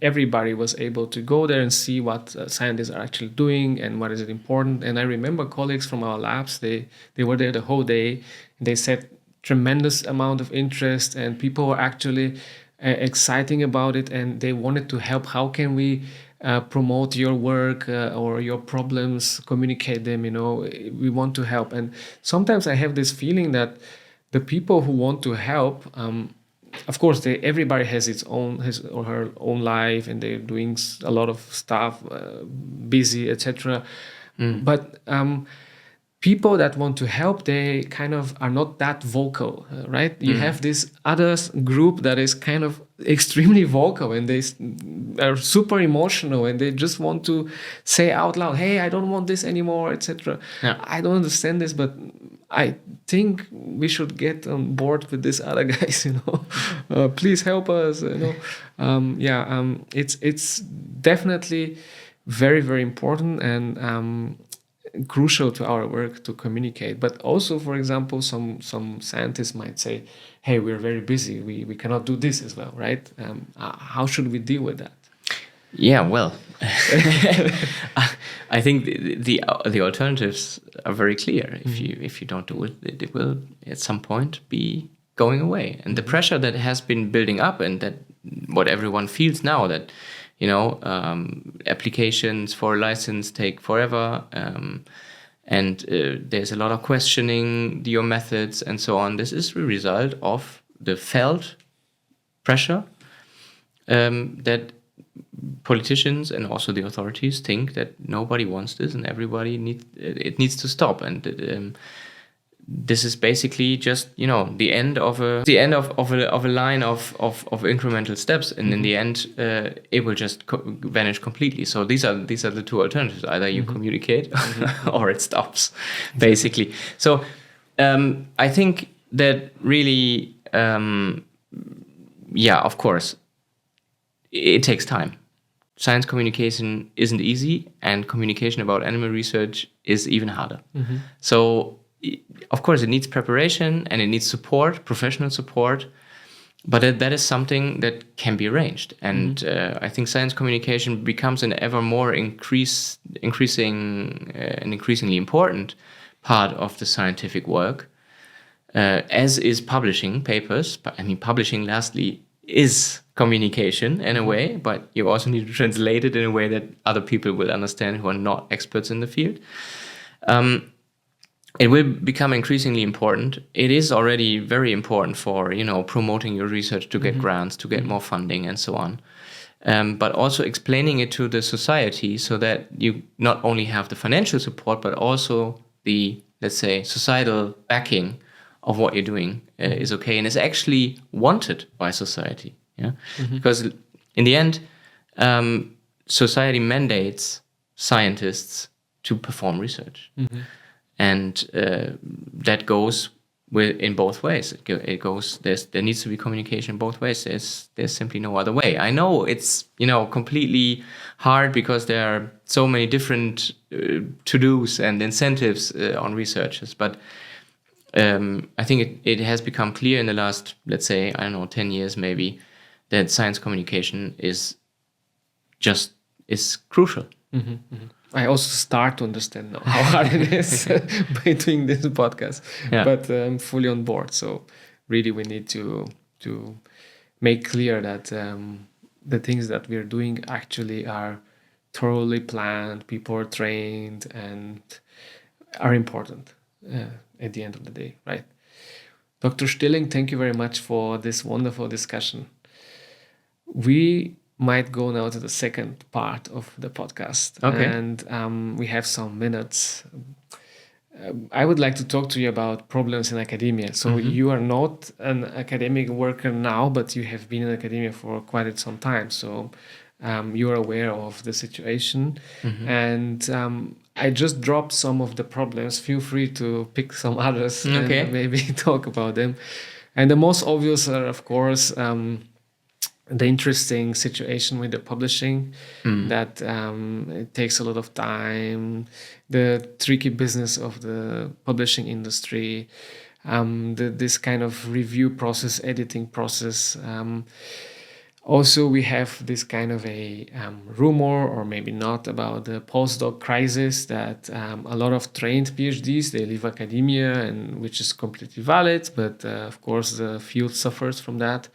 B: everybody was able to go there and see what scientists are actually doing and what is it important. And I remember colleagues from our labs, they were there the whole day. They said tremendous amount of interest, and people were actually exciting about it, and they wanted to help. How can we promote your work or your problems, communicate them, we want to help. And sometimes I have this feeling that the people who want to help, of course, everybody has his or her own life, and they're doing a lot of stuff, busy, etc. But people that want to help, they kind of are not that vocal, right? You have this other group that is kind of extremely vocal, and they are super emotional, and they just want to say out loud, hey, I don't want this anymore, etc.
A: Yeah.
B: I don't understand this, but I think we should get on board with these other guys, please help us, it's definitely very, very important and crucial to our work to communicate. But also, for example, some scientists might say, hey, we're very busy, we cannot do this as well, right? How should we deal with that?
A: Yeah, well, I think the alternatives are very clear. If you don't do it, it will at some point be going away. And the pressure that has been building up, and that what everyone feels now, that applications for a license take forever, and there's a lot of questioning your methods and so on. This is the result of the felt pressure that politicians and also the authorities think that nobody wants this, and everybody needs to stop. And this is basically just the end of a line of incremental steps, and in the end it will just vanish completely. So these are the two alternatives: either you communicate or it stops, basically. So I think that really, of course, it takes time. Science communication isn't easy, and communication about animal research is even harder. So, of course, it needs preparation and it needs support, professional support, but that is something that can be arranged. And I think science communication becomes an ever more increasingly important part of the scientific work, as is publishing papers. But I mean, publishing, lastly, is communication in a way, but you also need to translate it in a way that other people will understand who are not experts in the field. It will become increasingly important. It is already very important for promoting your research, to get grants, to get more funding, and so on. But also explaining it to the society, so that you not only have the financial support, but also the, let's say, societal backing of what you're doing is okay, and is actually wanted by society. Yeah, because in the end, society mandates scientists to perform research, and that goes in both ways. It goes. There needs to be communication both ways. There's simply no other way. I know it's completely hard, because there are so many different to-dos and incentives on researchers, but I think it has become clear in the last, let's say, 10 years maybe, that science communication is crucial.
B: I also start to understand now how hard it is by doing this podcast, but I'm fully on board. So really, we need to make clear that the things that we're doing actually are thoroughly planned, people are trained, and are important at the end of the day, right? Dr. Stilling, thank you very much for this wonderful discussion. We might go now to the second part of the podcast.
A: Okay.
B: And we have some minutes. I would like to talk to you about problems in academia. So you are not an academic worker now, but you have been in academia for quite some time. So you are aware of the situation. And I just dropped some of the problems. Feel free to pick some others and maybe talk about them. And the most obvious are, of course, the interesting situation with the publishing, that it takes a lot of time, the tricky business of the publishing industry, this kind of review process, editing process. Also, we have this kind of a rumor, or maybe not, about the postdoc crisis, that a lot of trained PhDs, they leave academia, and which is completely valid, but of course the field suffers from that,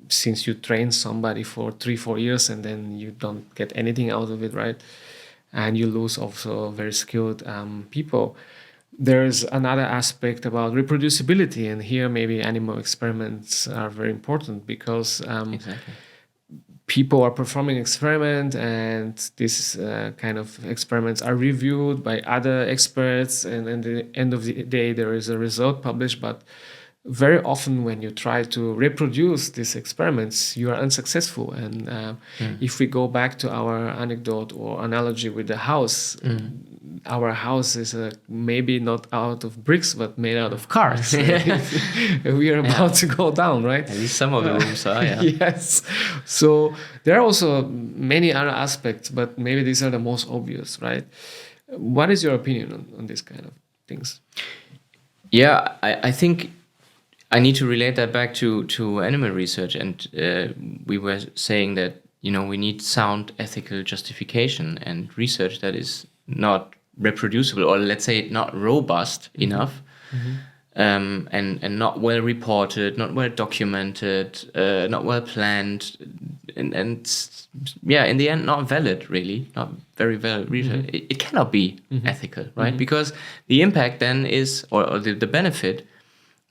B: since you train somebody for 3-4 years and then you don't get anything out of it, right? And you lose also very skilled people. There's another aspect about reproducibility, and here maybe animal experiments are very important, because people are performing experiment, and these kind of experiments are reviewed by other experts, and at the end of the day there is a result published. But very often when you try to reproduce these experiments, you are unsuccessful. And if we go back to our anecdote or analogy with the house, our house is maybe not out of bricks, but made out of cars. We are about to go down, right?
A: At least some of the rooms are, yeah.
B: Yes. So there are also many other aspects, but maybe these are the most obvious, right? What is your opinion on these kind of things?
A: Yeah, I think I need to relate that back to animal research, and we were saying that we need sound ethical justification and research that is not reproducible, or let's say not robust enough, and not well reported, not well documented, not well planned, and in the end not valid, really, not very valid research. It cannot be ethical, right? Because the impact then is, or the benefit.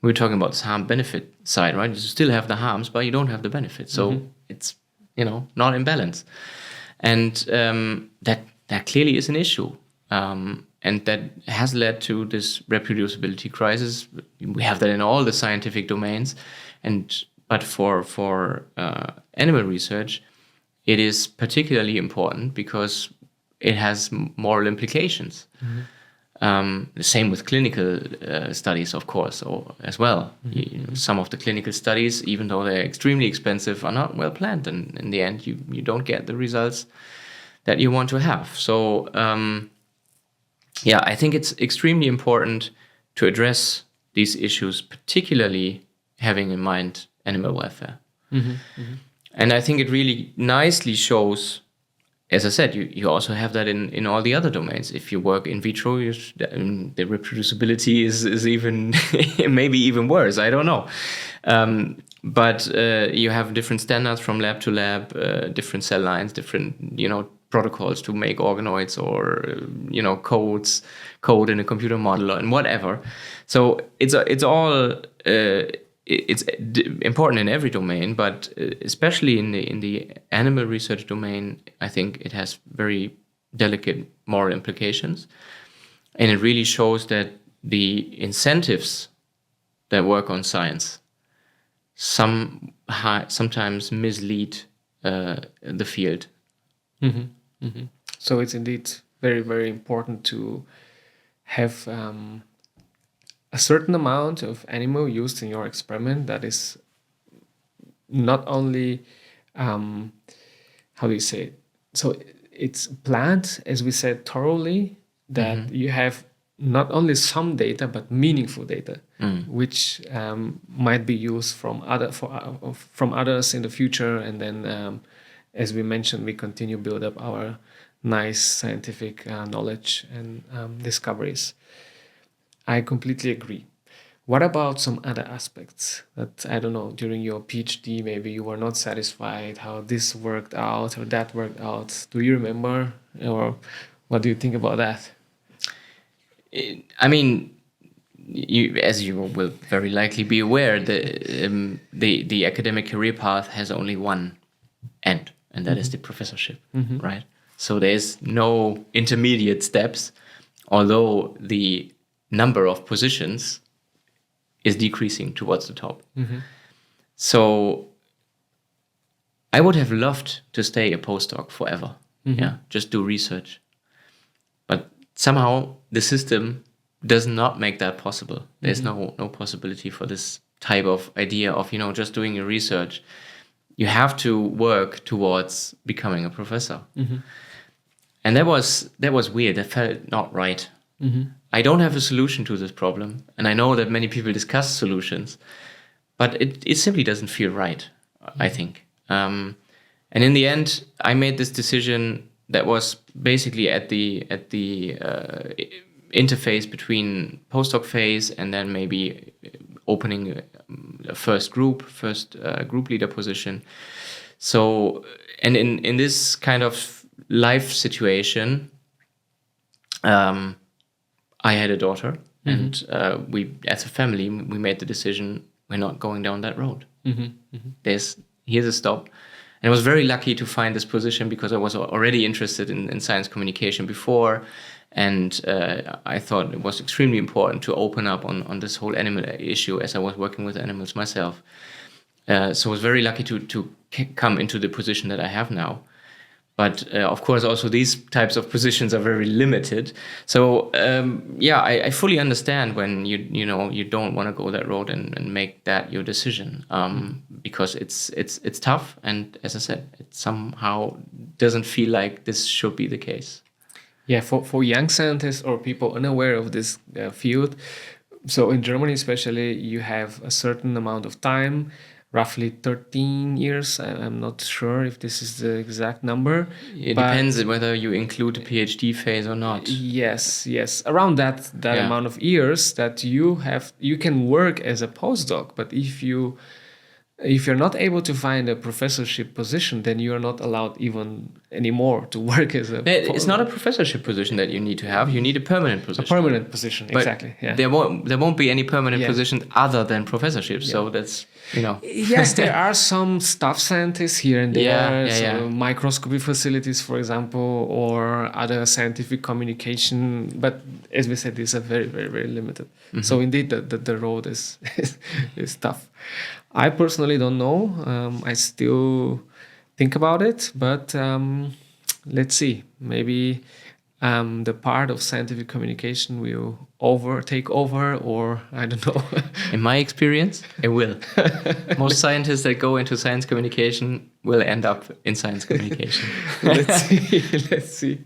A: We're talking about this harm-benefit side, right? You still have the harms, but you don't have the benefits. So it's, not in balance. And that clearly is an issue. And that has led to this reproducibility crisis. We have that in all the scientific domains. But for animal research, it is particularly important because it has moral implications. The same with clinical studies, of course, or as well. Some of the clinical studies, even though they're extremely expensive, are not well planned, and in the end, you don't get the results that you want to have. So, I think it's extremely important to address these issues, particularly having in mind animal welfare. And I think it really nicely shows. As I said, you also have that in all the other domains. If you work in vitro, the reproducibility is even maybe even worse. I don't know. But you have different standards from lab to lab, different cell lines, different protocols to make organoids, or code in a computer model and whatever. So it's all. It's important in every domain, but especially in the animal research domain, I think it has very delicate moral implications. And it really shows that the incentives that work on science sometimes mislead the field.
B: So it's indeed very, very important to have a certain amount of animal used in your experiment that is not only, how do you say it? So it's planned, as we said, thoroughly, that you have not only some data, but meaningful data, which might be used from others in the future. And then, as we mentioned, we continue to build up our nice scientific knowledge and discoveries. I completely agree. What about some other aspects that, I don't know, during your PhD, maybe you were not satisfied how this worked out or that worked out? Do you remember, or what do you think about that?
A: I mean, as you will very likely be aware, the academic career path has only one end, and that is the professorship, right? So there's no intermediate steps, although the number of positions is decreasing towards the top. So I would have loved to stay a postdoc forever, just do research. But somehow the system does not make that possible. There's no possibility for this type of idea of, just doing your research. You have to work towards becoming a professor. And that was weird. That felt not right. I don't have a solution to this problem, and I know that many people discuss solutions, but it simply doesn't feel right, I think. And in the end, I made this decision that was basically at the interface between postdoc phase and then maybe opening a first group leader position. So, and in this kind of life situation, I had a daughter, and we, as a family, we made the decision we're not going down that road. Here's a stop, And I was very lucky to find this position because I was already interested in science communication before. And I thought it was extremely important to open up on this whole animal issue, as I was working with animals myself. So I was very lucky to come into the position that I have now. But of course, also these types of positions are very limited. So I fully understand when you don't want to go that road and make that your decision, because it's tough. And as I said, it somehow doesn't feel like this should be the case.
B: Yeah, for young scientists or people unaware of this field, so in Germany especially, you have a certain amount of time, roughly 13 years. I'm not sure if this is the exact number.
A: It depends whether you include the PhD phase or not.
B: Yes. Around that amount of years that you can work as a postdoc, but if you're not able to find a professorship position, then you are not allowed even anymore to work as a...
A: It's not a professorship position that you need to have. You need a permanent position.
B: A permanent position,
A: but
B: exactly. Yeah.
A: There won't be any permanent position other than professorship. Yeah. So that's,
B: Yes, there are some staff scientists here and there.
A: Yeah.
B: Microscopy facilities, for example, or other scientific communication. But as we said, these are very, very, very limited. Mm-hmm. So indeed, the road is tough. I personally don't know. I still think about it, but let's see. Maybe the part of scientific communication will take over, or I don't know.
A: In my experience, it will. Most scientists that go into science communication will end up in science communication.
B: Let's see.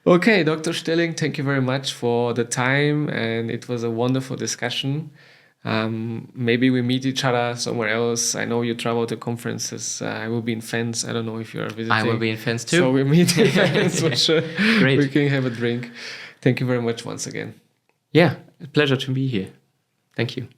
B: Okay, Dr. Stelling, thank you very much for the time, and it was a wonderful discussion. Maybe we meet each other somewhere else. I know you travel to conferences. I will be in FENS. I don't know if you are visiting.
A: I will be in FENS too.
B: So we meet in FENS for sure.
A: Great.
B: We can have a drink. Thank you very much once again.
A: Yeah, a pleasure to be here. Thank you.